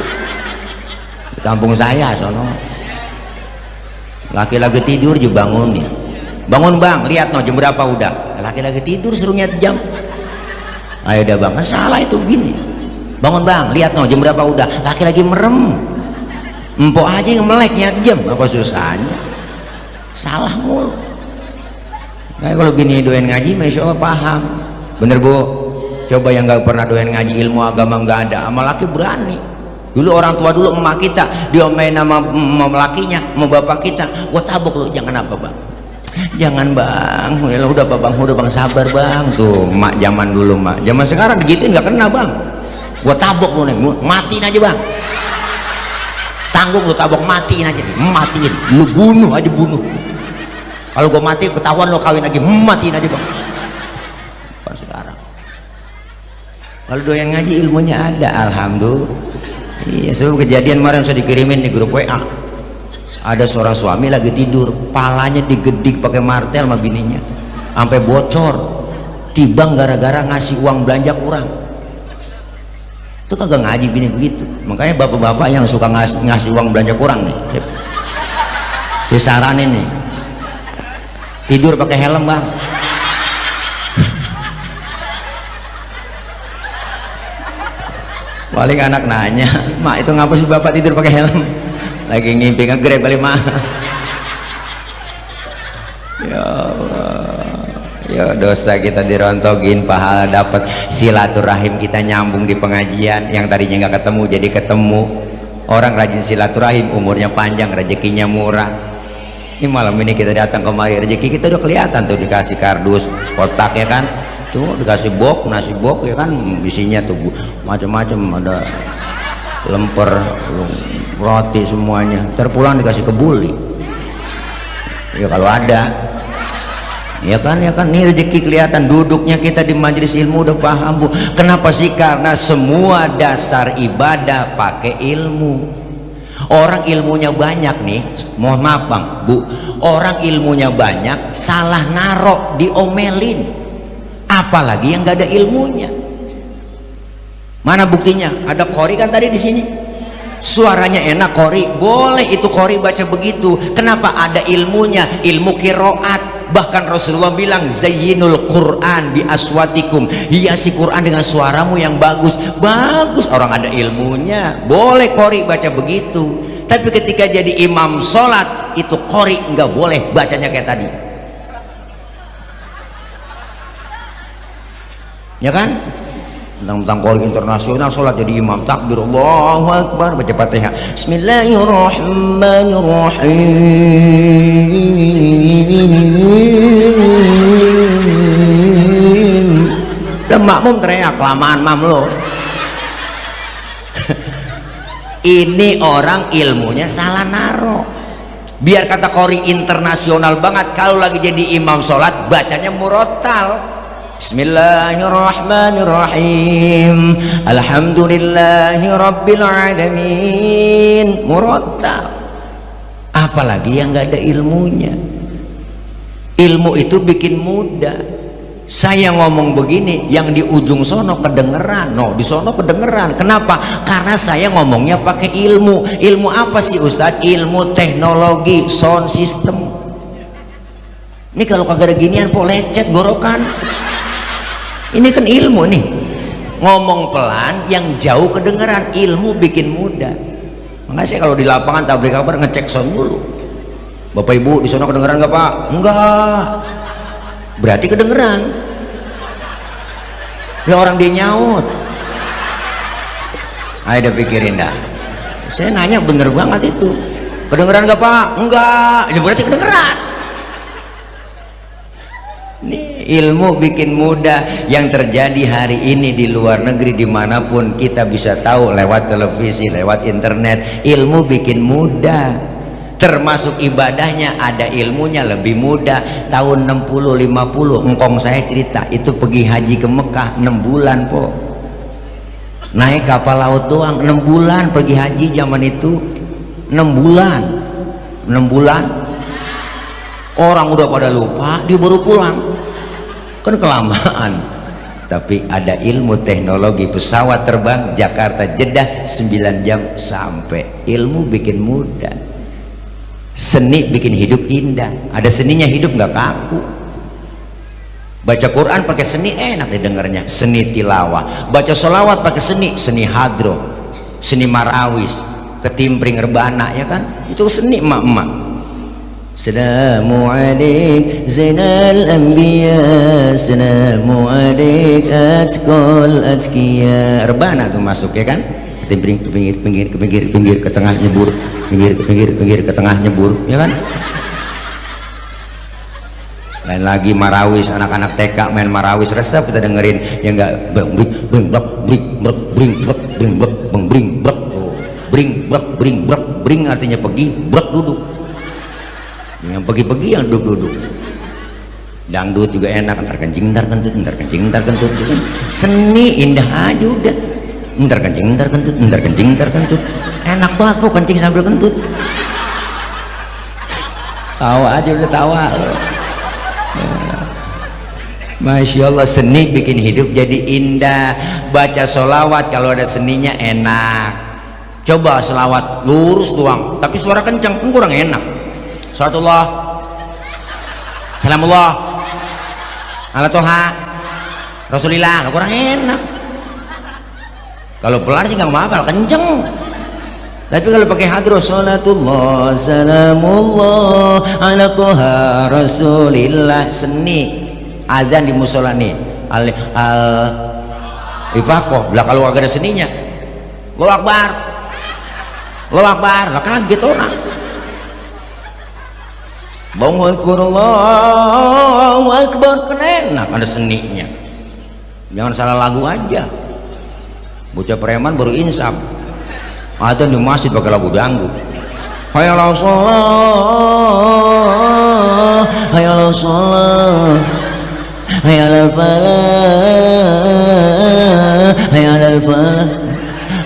di kampung saya sono. Laki-laki tidur juga bangunin, bangun bang, lihat no jam berapa udah. Laki-laki tidur suruh nyiat jam. Ayo udah bang, salah itu gini. Bangun bang, lihat no jam berapa udah. Laki-laki merem, empok aja yang melek nyiat jam, apa susahnya? Salah mulu. Nah, kalau gini doain ngaji, masya Allah paham. Bener bu. Coba yang nggak pernah doain ngaji, ilmu agama nggak ada, sama laki berani. Dulu orang tua dulu emak kita diomelin sama lakinya, sama bapak kita, gua tabok lu, jangan apa bang. Jangan bang, ya udah bang sabar bang. Tuh mak zaman dulu, mak zaman sekarang digituin nggak kena bang. Gua tabok lu nih, matiin aja bang. Tanggung lu tabok, matiin aja nih, matiin. Lu bunuh aja bunuh. Kalau gua mati ketahuan lu kawin lagi, matiin aja bang. Bukan sekarang. Kalau doyan ngaji ilmunya ada, alhamdulillah. Iya, sebelum kejadian kemarin saya dikirimin di grup WA. Ada seorang suami lagi tidur, palanya digedik pakai martel sama bininya, sampai bocor, tibang gara-gara ngasih uang belanja kurang. Itu kagak ngaji bini begitu. Makanya bapak-bapak yang suka ngasih uang belanja kurang nih, saya saranin nih, tidur pakai helm bang. Paling anak nanya, mak itu ngapa sih bapak tidur pakai helm? Lagi ngimpi nge-grab kali mah. Ya Allah, ya dosa kita dirontogin, pahala dapat, silaturahim kita nyambung di pengajian, yang tadinya nggak ketemu jadi ketemu. Orang rajin silaturahim umurnya panjang, rezekinya murah. Ini malam ini kita datang kemari, rezeki kita udah kelihatan tuh, dikasih kardus kotak ya kan, tuh dikasih bok, nasi bok ya kan, isinya tuh macam-macam, ada lemper, roti semuanya. Terpulang dikasih kebuli ya kalau ada ya kan, ini rezeki kelihatan. Duduknya kita di majelis ilmu udah paham bu. Kenapa sih? Karena semua dasar ibadah pakai ilmu. Orang ilmunya banyak nih, mohon maaf bang bu, orang ilmunya banyak salah narok, diomelin, apalagi yang gak ada ilmunya. Mana buktinya? Ada qori kan tadi di sini, suaranya enak qori, boleh itu qori baca begitu. Kenapa? Ada ilmunya, ilmu qiraat. Bahkan Rasulullah bilang zayyinul Quran bi aswatikum, hiasi Quran dengan suaramu yang bagus. Bagus, orang ada ilmunya, boleh qori baca begitu. Tapi ketika jadi imam sholat itu qori nggak boleh bacanya kayak tadi, ya kan? Tentang qori internasional sholat jadi imam, takbir Allahu Akbar, baca Fatihah, Bismillahirrahmanirrahim. Dan makmum teriak, kelamaan mam lo. Ini orang ilmunya salah naro. Biar kata qori internasional banget, kalau lagi jadi imam sholat bacanya murotal. Bismillahirrahmanirrahim, alhamdulillahi rabbil alamin, murattal. Apalagi yang nggak ada ilmunya. Ilmu itu bikin mudah. Saya ngomong begini, yang di ujung sono kedengeran, no di sono kedengeran. Kenapa? Karena saya ngomongnya pakai ilmu. Ilmu apa sih Ustadz? Ilmu teknologi sound system. Ini kalau kagak ada ginian po lecet gorokan. Ini kan ilmu nih, ngomong pelan yang jauh kedengeran, ilmu bikin mudah. Makanya saya kalau di lapangan tabligh kabar ngecek sound dulu. Bapak ibu di sana kedengeran nggak pak? Enggak, berarti kedengeran. Ya orang dia nyaut. Ayo dah pikirin dah. Saya nanya bener banget itu. Kedengeran nggak pak? Enggak, ya berarti kedengeran. Ini ilmu bikin mudah. Yang terjadi hari ini di luar negeri dimanapun kita bisa tahu lewat televisi, lewat internet. Ilmu bikin mudah. Termasuk ibadahnya ada ilmunya lebih mudah. Tahun 60-50 engkong saya cerita itu pergi haji ke Mekah 6 bulan po. Naik kapal laut doang 6 bulan pergi haji zaman itu. 6 bulan orang udah pada lupa, dia baru pulang kan kelamaan. Tapi ada ilmu teknologi, pesawat terbang Jakarta Jeddah 9 jam sampai. Ilmu bikin mudah. Seni bikin hidup indah. Ada seninya hidup nggak kaku. Baca Quran pakai seni enak didengarnya, seni tilawah. Baca sholawat pakai seni hadro, seni marawis, ketimpring rebana, ya kan? Itu seni emak-emak. Assalamu alaik zainal anbiya, assalamu alaik atqal atqiya. Rebana tuh masuk, ya kan? Ketimpring ke pinggir ke tengah nyebur, pinggir ke tengah nyebur, ya kan? Lain lagi marawis, anak-anak TK main marawis resep kita dengerin, ya enggak? Bring artinya pergi, brek duduk. Yang pergi-pergi yang duduk-duduk. Dangdut juga enak, entar kencing entar kentut, entar kencing entar kentut. Seni indah aja udah. Entar kencing entar kentut, entar kencing entar kentut. Enak banget po kencing sambil kentut. Tawa aja udah tawa. Masya Allah, seni bikin hidup jadi indah. Baca sholawat kalau ada seninya enak. Coba selawat lurus doang tapi suara kencang kurang enak. Salatullah, salamullah ala toha rasulillah kurang enak. Kalau pelan sih nggak apa-apa, kenceng. Tapi kalau pakai hadro, salatullah salamullah ala toha rasulillah, seni. Azan di musola nih al ifakoh lah, kalau agak ada seninya Allahu Akbar, Allahu Akbar, lah kaget orang. Allahu Akbar, Allahu Akbar, kan enak ada seninya. Jangan salah lagu aja. Bocah preman baru insaf ada di masjid pakai lagu dangdut. Hayya ala shalah, hayya ala shalah, hayya alal falah, hayya alal falah,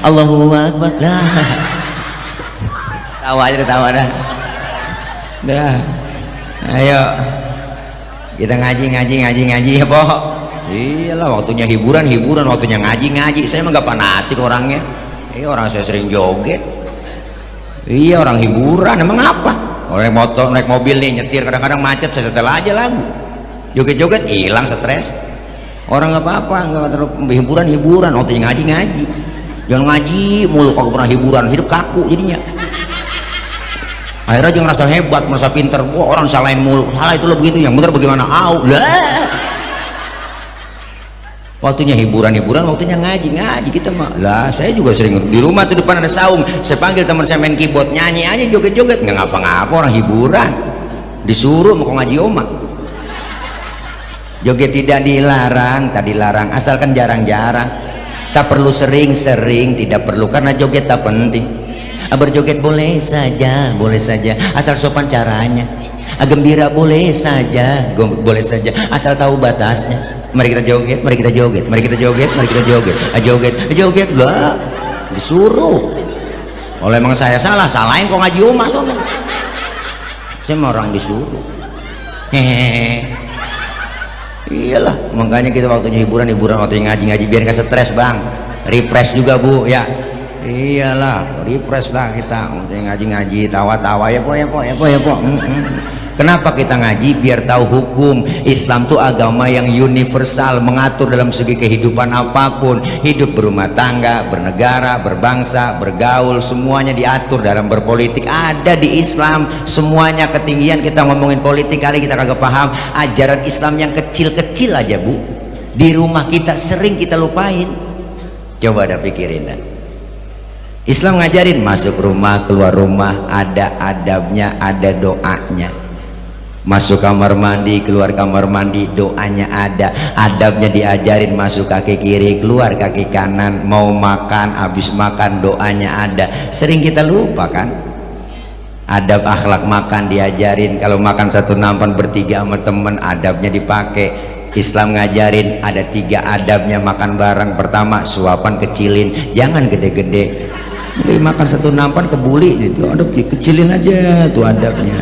Allahu Akbar. Lah tawa aja, tawa dah. Ayo kita ngaji ya pok. Iyalah waktunya hiburan, waktunya ngaji. Saya emang gak fanatik orangnya. Orang saya sering joget. Iya, orang hiburan. Emang apa? Orang motor, naik mobil nih, nyetir kadang-kadang macet, saya setel aja lagu. Joget-joget hilang stres. Orang nggak apa-apa, nggak terlalu hiburan, waktunya ngaji. Jangan ngaji mulu kalau pernah hiburan, hidup kaku jadinya. Akhirnya jangan merasa hebat, merasa pinter. Wah, orang salahin mulu, salah itu lo begitu, yang bener bagaimana? Lah. Waktunya hiburan, waktunya ngaji kita mah. Lah, saya juga sering di rumah tuh depan ada saung, saya panggil teman saya main keyboard, nyanyi aja, joget-joget, nggak ngapa-ngapa, orang hiburan. Disuruh mau ngaji oma. Joget tidak dilarang, tak dilarang, asalkan jarang-jarang. Tak perlu sering-sering, tidak perlu karena joget tak penting. Berjoget boleh saja, asal sopan caranya. Gembira boleh saja, asal tahu batasnya. Mari kita joget, joget lah. Disuruh. Oleh emang saya salahin kok ngaji oma sono. Saya mau orang disuruh. Iyalah, makanya kita waktunya hiburan, waktunya ngaji biar nggak stres bang. Refresh juga bu ya. Iyalah, refresh lah kita. Waktunya ngaji tawa-tawa ya po. Kenapa kita ngaji? Biar tahu hukum. Islam itu agama yang universal, mengatur dalam segi kehidupan apapun, hidup berumah tangga, bernegara, berbangsa, bergaul, semuanya diatur. Dalam berpolitik ada di Islam semuanya. Ketinggian kita ngomongin politik kali kita kagak paham ajaran Islam yang kecil-kecil aja, Bu, di rumah kita sering kita lupain. Coba ada pikirin dah. Islam ngajarin masuk rumah, keluar rumah ada adabnya, ada doanya. Masuk kamar mandi, keluar kamar mandi, doanya ada, adabnya diajarin. Masuk kaki kiri, keluar kaki kanan, mau makan, habis makan, doanya ada. Sering kita lupa kan? Adab akhlak makan diajarin. Kalau makan satu nampan bertiga sama temen, adabnya dipakai. Islam ngajarin ada 3 adabnya makan bareng. Pertama, suapan kecilin, jangan gede-gede. Jadi makan satu nampan kebuli itu, adab kecilin aja tuh adabnya.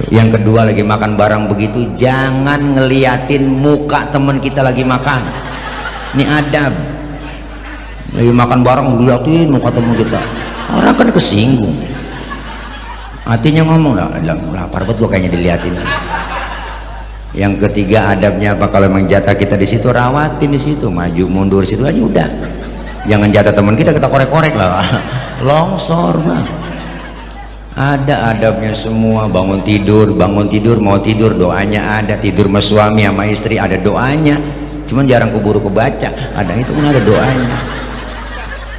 Yang kedua, lagi makan bareng begitu jangan ngeliatin muka temen kita lagi makan. Ini adab. Lagi makan bareng ngeliatin muka temen kita, orang kan kesinggung, hatinya ngomong lah, lapar banget gua kayaknya diliatin. Yang ketiga adabnya apa? Kalau memang jatah kita di situ, rawatin di situ, maju mundur situ aja udah. Jangan jatah teman kita korek-korek lah, longsor bang. Ada adabnya semua. Bangun tidur mau tidur doanya ada. Tidur sama suami sama istri ada doanya, cuman jarang keburu kebaca. Ada itu pun ada doanya.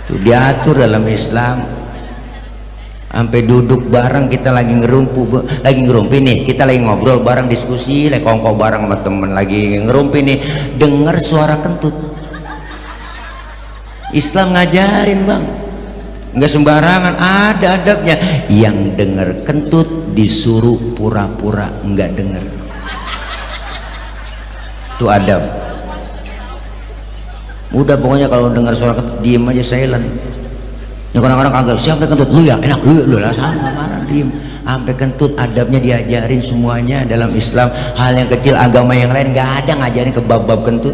Itu diatur dalam Islam. Sampai duduk bareng kita lagi ngerumpi nih, kita lagi ngobrol bareng, diskusi, lagi kongko bareng sama temen, lagi ngerumpi nih, denger suara kentut. Islam ngajarin bang, nggak sembarangan, ada adabnya. Yang denger kentut disuruh pura-pura nggak denger, itu adab. Udah pokoknya kalau dengar suara kentut diem aja, silent. Yang kadang-kadang kagak, siapa kentut? Lu ya, enak, lu lah, sama marah, diem. Sampai kentut adabnya diajarin semuanya dalam Islam. Hal yang kecil agama yang lain nggak ada ngajarin ke bab-bab kentut.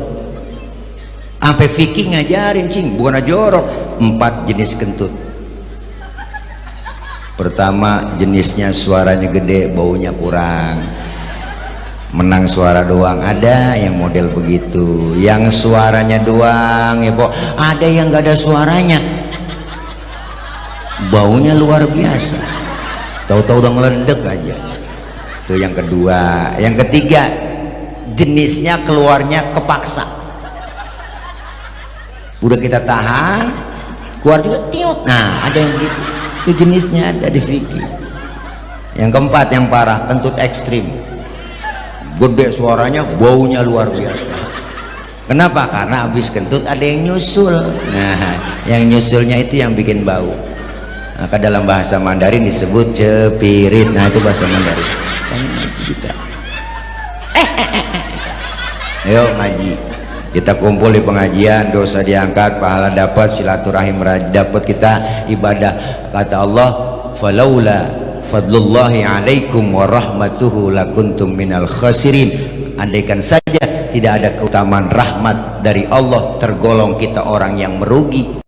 Sampai fikih ngajarin, cing, bukan jorok. 4 jenis kentut. Pertama, jenisnya suaranya gede, baunya kurang, menang suara doang. Ada yang model begitu, yang suaranya doang ya po. Ada yang gak ada suaranya, baunya luar biasa, tahu-tahu udah ngeledek aja. Itu yang kedua. Yang ketiga, jenisnya keluarnya kepaksa, udah kita tahan keluar juga tiut. Nah ada yang begitu, itu jenisnya ada di fikih. Yang keempat yang parah, kentut ekstrim, gede suaranya, baunya luar biasa. Kenapa? Karena habis kentut ada yang nyusul. Nah yang nyusulnya itu yang bikin bau. Maka dalam bahasa Mandarin disebut cepirit. Nah itu bahasa Mandarin. Kita ayo ngaji, kita kumpul di pengajian, dosa diangkat, pahala dapat, silaturahim dapat, kita ibadah. Kata Allah, falaula fadlullahi alaikum wa rahmatuhu lakuntum minal khasirin. Andaikan saja tidak ada keutamaan rahmat dari Allah, tergolong kita orang yang merugi.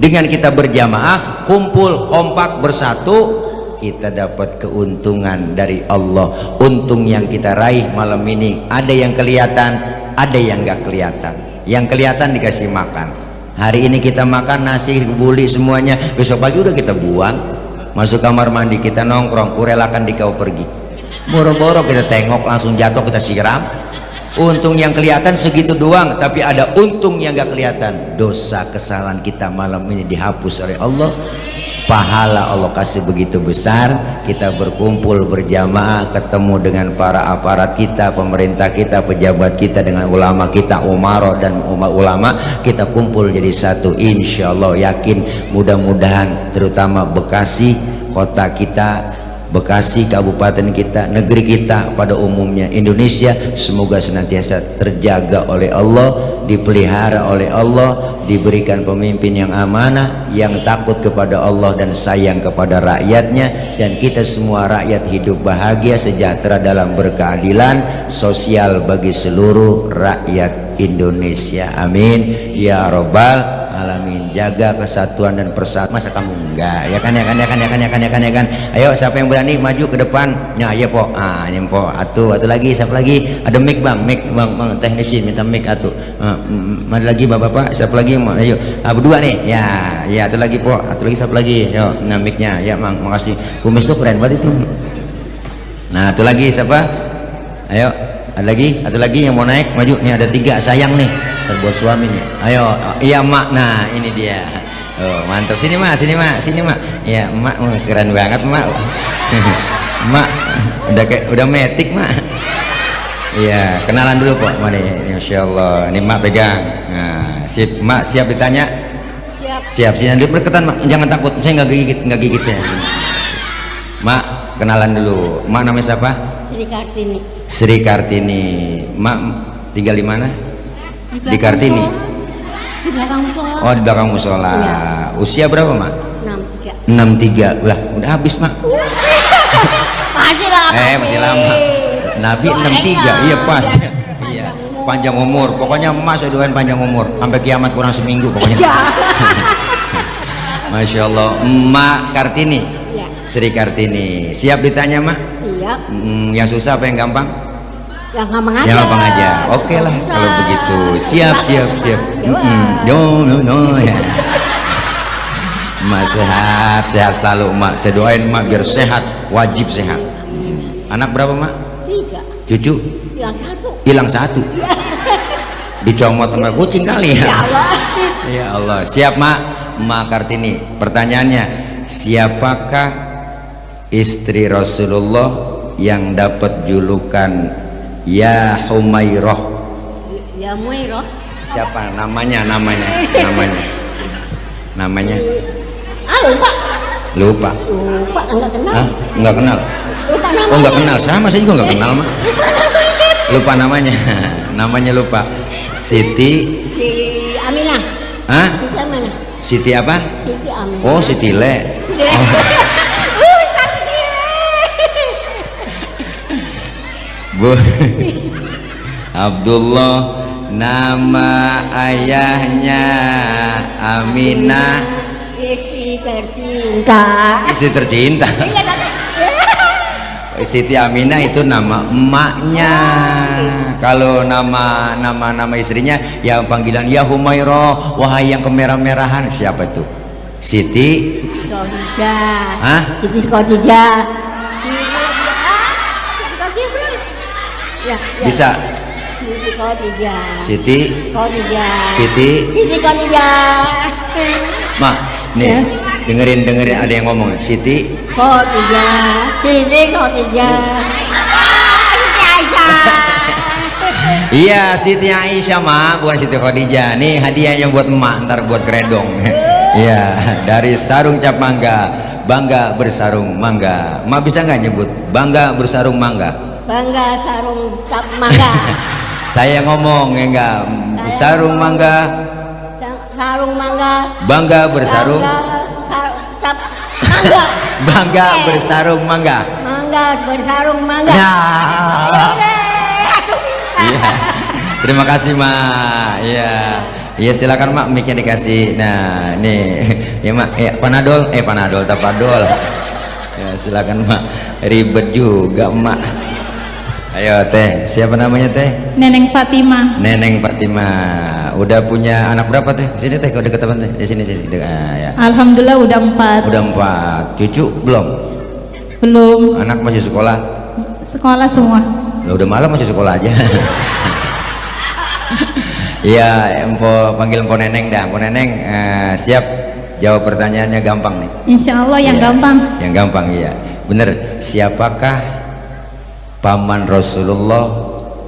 Dengan kita berjamaah, kumpul, kompak, bersatu, kita dapat keuntungan dari Allah. Untung yang kita raih malam ini, ada yang kelihatan, ada yang nggak kelihatan. Yang kelihatan dikasih makan. Hari ini kita makan nasi, buli semuanya, besok pagi udah kita buang. Masuk kamar mandi kita nongkrong, kurelakan di kau pergi. Boro-boro kita tengok langsung jatuh, kita siram. Untung yang kelihatan segitu doang, tapi ada untung yang gak kelihatan. Dosa kesalahan kita malam ini dihapus oleh Allah, pahala Allah kasih begitu besar. Kita berkumpul berjamaah, ketemu dengan para aparat kita, pemerintah kita, pejabat kita, dengan ulama kita, umaro dan ulama, kita kumpul jadi satu. Insya Allah yakin, mudah-mudahan terutama Bekasi, kota kita, Bekasi, kabupaten kita, negeri kita pada umumnya, Indonesia, semoga senantiasa terjaga oleh Allah, dipelihara oleh Allah, diberikan pemimpin yang amanah, yang takut kepada Allah dan sayang kepada rakyatnya, dan kita semua rakyat hidup bahagia sejahtera dalam berkeadilan sosial bagi seluruh rakyat Indonesia. Amin ya rabbal alamin. jaga kesatuan dan persatuan. Masa kamu enggak? Ya kan, ya kan, ya kan, ya kan, ya kan, ya kan, ya kan. Ayo siapa yang berani maju ke depan? Ya, iya po. Ini po. Atu lagi, siapa lagi? Ada mic bang, bang teknisi minta mic atu. Mana lagi bapak? Siapa lagi? Ayo, berdua nih. Ya, atu lagi po. Atu lagi siapa lagi? Yo, nah mic-nya. Ya, mang, makasih. Kumis tuh keren banget itu. Nah, atu lagi siapa? Ayo, ada lagi, atu lagi yang mau naik, maju. Nih ada 3 sayang nih. Terbuat suami nih. Ayo, iya mak. Nah ini dia. Oh mantap, sini mak, sini mak, sini mak. Ya mak, keren banget mak. Mak udah metik mak. Iya, kenalan dulu pak. Mari, insya Allah. Ini mak pegang. Nah, sip mak, siap ditanya. Siap. Sini dulu berketan mak, jangan takut. Saya nggak gigit saya. Mak, kenalan dulu. Mak namanya siapa? Sri Kartini. Sri Kartini. Mak tinggal di mana? Di Kartini. Di belakang musola. Oh, di belakang musola. Iya. Usia berapa mak? 63. 63. Lah udah habis mak. Masih lama. Masih lama. Nabi 63. Iya pas. Iya. Panjang umur. Pokoknya emak saya doain panjang umur sampai kiamat kurang seminggu pokoknya. Masya Allah. Mak Kartini. Iya. Sri Kartini. Siap ditanya mak? Iya. Yang susah apa yang gampang? Yang gampang aja. Yang gampang aja. Oke lah kalau begitu. Siap. No. Ya. Emak sehat selalu emak. Saya doain emak biar sehat, wajib sehat. Anak berapa mak? 3. Cucu? Hilang 1. Dicomot sama kucing kali ya. Ya Allah. Siap mak. Mak Kartini. Pertanyaannya, siapakah istri Rasulullah yang dapat julukan Ya Humairah? Ya Humairah. Siapa namanya? Lupa. Enggak kenal. Hah? Enggak kenal. Lupa namanya. Oh enggak kenal. Sama saya juga enggak kenal mak. Lupa namanya. Namanya lupa. Siti Aminah. Hah? Siti Aminah. Siti apa? Siti Aminah. Oh Siti Le. Oh. Bu Abdullah, nama ayahnya Aminah. Istri tercinta. Istri tercinta. Siti Aminah itu nama emaknya. Kalau nama istrinya yang panggilan Ya Humairah, wahai yang kemerah-merahan. Siapa itu? Siti Khadijah. Hah? Siti Khadijah. Ya. Bisa. Siti Khadijah. Siti Khadijah. Siti Khadijah. Mak, nih Ya. dengerin ada yang ngomong. Siti Khadijah. Siti Khadijah. Siti Aisyah. Iya, Siti Aisyah mak, bukan Siti Khadijah. Nih hadiahnya buat emak, ntar buat keredong. Iya, dari sarung cap mangga, bangga bersarung mangga. Mak bisa nggak nyebut bangga bersarung mangga? Bangga sarung cap mangga. Saya ngomong ya enggak, sarung mangga, sarung mangga, bangga bersarung, cap mangga, bangga bersarung mangga, mangga bersarung mangga. Nah, iya, terima kasih mak. Iya silakan mak, mic-nya dikasih. Nah nih ya mak, panadol, tapadol. Ya silakan mak, ribet juga mak. Ayo teh, siapa namanya teh? Neneng Fatimah. Neneng Fatimah. Udah punya anak berapa teh? Sini teh, kau deketan teh. Di sini. Ya. Alhamdulillah udah 4. Udah 4. Cucu belum? Belum. Anak masih sekolah? Sekolah semua. Lah udah malam masih sekolah aja. Iya, panggil Mpo Neneng dah. Mpo Neneng siap jawab pertanyaannya gampang nih. Insya Allah yang gampang. Yang gampang iya. Bener. Siapakah paman Rasulullah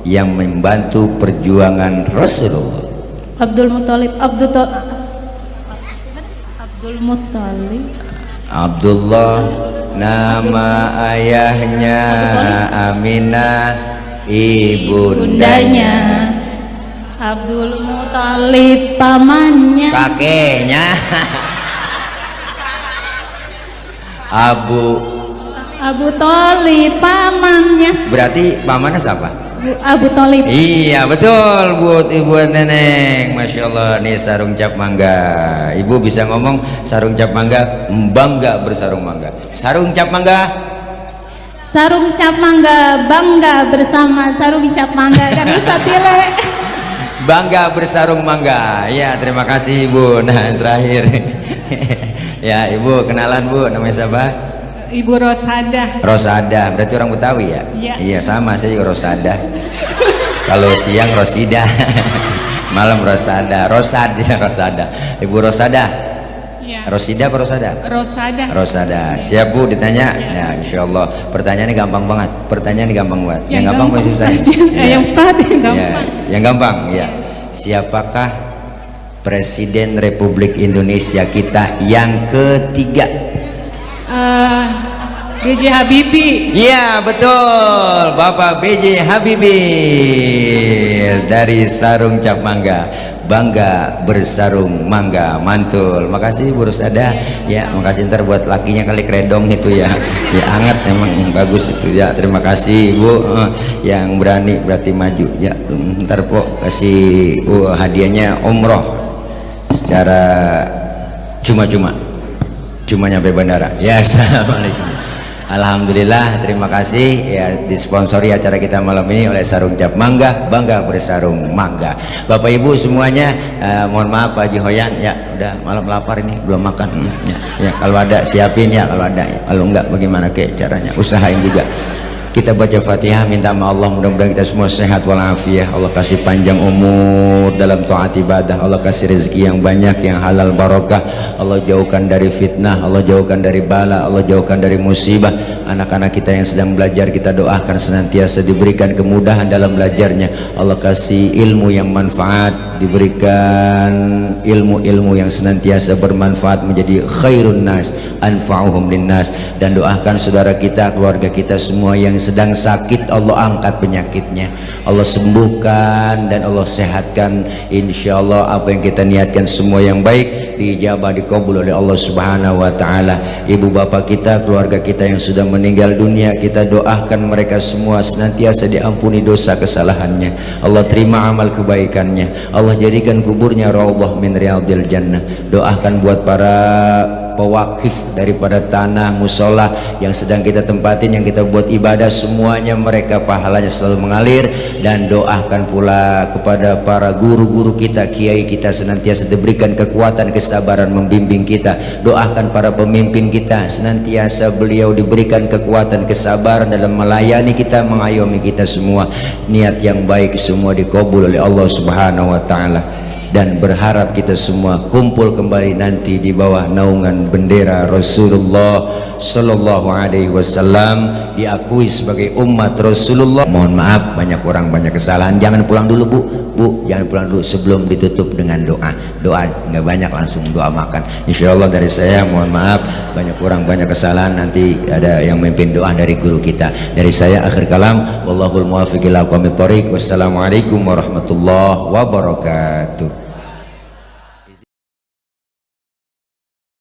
yang membantu perjuangan Rasulullah? Abdul Muthalib. Abdullah, nama ayahnya Aminah, ibundanya Abdul Muthalib, pamannya kakeknya Abu Thalib, pamannya. Berarti pamannya siapa? Abu Thalib. Iya betul buat ibu Neneng, masya Allah nih sarung cap mangga. Ibu bisa ngomong sarung cap mangga, bangga bersarung mangga. Sarung cap mangga, Sarung cap mangga, bangga bersama sarung cap mangga kan Ustaz Tile. bangga bersarung mangga. Ya terima kasih ibu. Nah terakhir ya ibu kenalan bu, namanya siapa? Ibu Rosada. Rosada, berarti orang Betawi ya? Iya. Iya sama, saya juga Rosada. Kalau siang Rosida, malam Rosada. Rosada, Rosada. Ibu Rosada. Ya. Rosida apa Rosada? Rosada. Rosada. Siap bu ditanya? Ya insya Allah. Pertanyaannya gampang banget. Pertanyaannya gampang banget. Yang gampang pasti susah. Yang Ustaz yang gampang. Ya, yang gampang. Ya. Siapakah Presiden Republik Indonesia kita yang ketiga? B.J. Habibie. Iya betul, Bapak B.J. Habibie dari sarung cap mangga, bangga bersarung mangga, mantul. Makasih Bu Rosada. Ya, makasih ntar buat lakinya kali kredong itu ya. Ya hangat emang bagus itu ya. Terima kasih Bu yang berani berarti maju. Ya, ntar po kasih hadiahnya umroh secara cuma-cuma. Cuma nyampe bandara. Ya, assalamualaikum. Alhamdulillah, terima kasih ya disponsori acara kita malam ini oleh Sarung Cap Mangga, bangga bersarung mangga. Bapak Ibu semuanya, mohon maaf Pak Haji Hoyan ya, udah malam lapar ini belum makan. Ya, kalau ada siapin ya, kalau ada. Kalau enggak bagaimana caranya? Usahain juga. Kita baca Fatihah, minta sama Allah mudah-mudahan kita semua sehat walafiat. Allah kasih panjang umur dalam taat ibadah. Allah kasih rezeki yang banyak, yang halal barokah. Allah jauhkan dari fitnah, Allah jauhkan dari bala, Allah jauhkan dari musibah. Anak-anak kita yang sedang belajar kita doakan senantiasa diberikan kemudahan dalam belajarnya. Allah kasih ilmu yang manfaat, diberikan ilmu-ilmu yang senantiasa bermanfaat menjadi khairun nas, anfa'uhum linnas. Dan doakan saudara kita, keluarga kita semua yang sedang sakit, Allah angkat penyakitnya, Allah sembuhkan dan Allah sehatkan. Insya Allah apa yang kita niatkan semua yang baik diijabah, dikabul oleh Allah Subhanahu wa Ta'ala. Ibu bapak kita, keluarga kita yang sudah meninggal dunia, kita doakan mereka semua senantiasa diampuni dosa kesalahannya, Allah terima amal kebaikannya, Allah jadikan kuburnya raudhah min riyadil jannah. Doakan buat para pewakif daripada tanah musola yang sedang kita tempatin, yang kita buat ibadah, semuanya mereka pahalanya selalu mengalir. Dan doakan pula kepada para guru-guru kita, kiai kita, senantiasa diberikan kekuatan kesabaran membimbing kita. Doakan para pemimpin kita, senantiasa beliau diberikan kekuatan kesabaran dalam melayani kita, mengayomi kita semua. Niat yang baik semua dikabul oleh Allah Subhanahu wa Ta'ala. Dan berharap kita semua kumpul kembali nanti di bawah naungan bendera Rasulullah Sallallahu Alaihi Wasallam, diakui sebagai umat Rasulullah. Mohon maaf banyak orang banyak kesalahan. Jangan pulang dulu bu, jangan pulang dulu sebelum ditutup dengan doa. Doa nggak banyak, langsung doa makan. Insya Allah dari saya mohon maaf banyak orang banyak kesalahan. Nanti ada yang memimpin doa dari guru kita. Dari saya akhir kalam, wallahul muwaffiq ila aqwamit thoriq. Wassalamualaikum warahmatullahi wabarakatuh.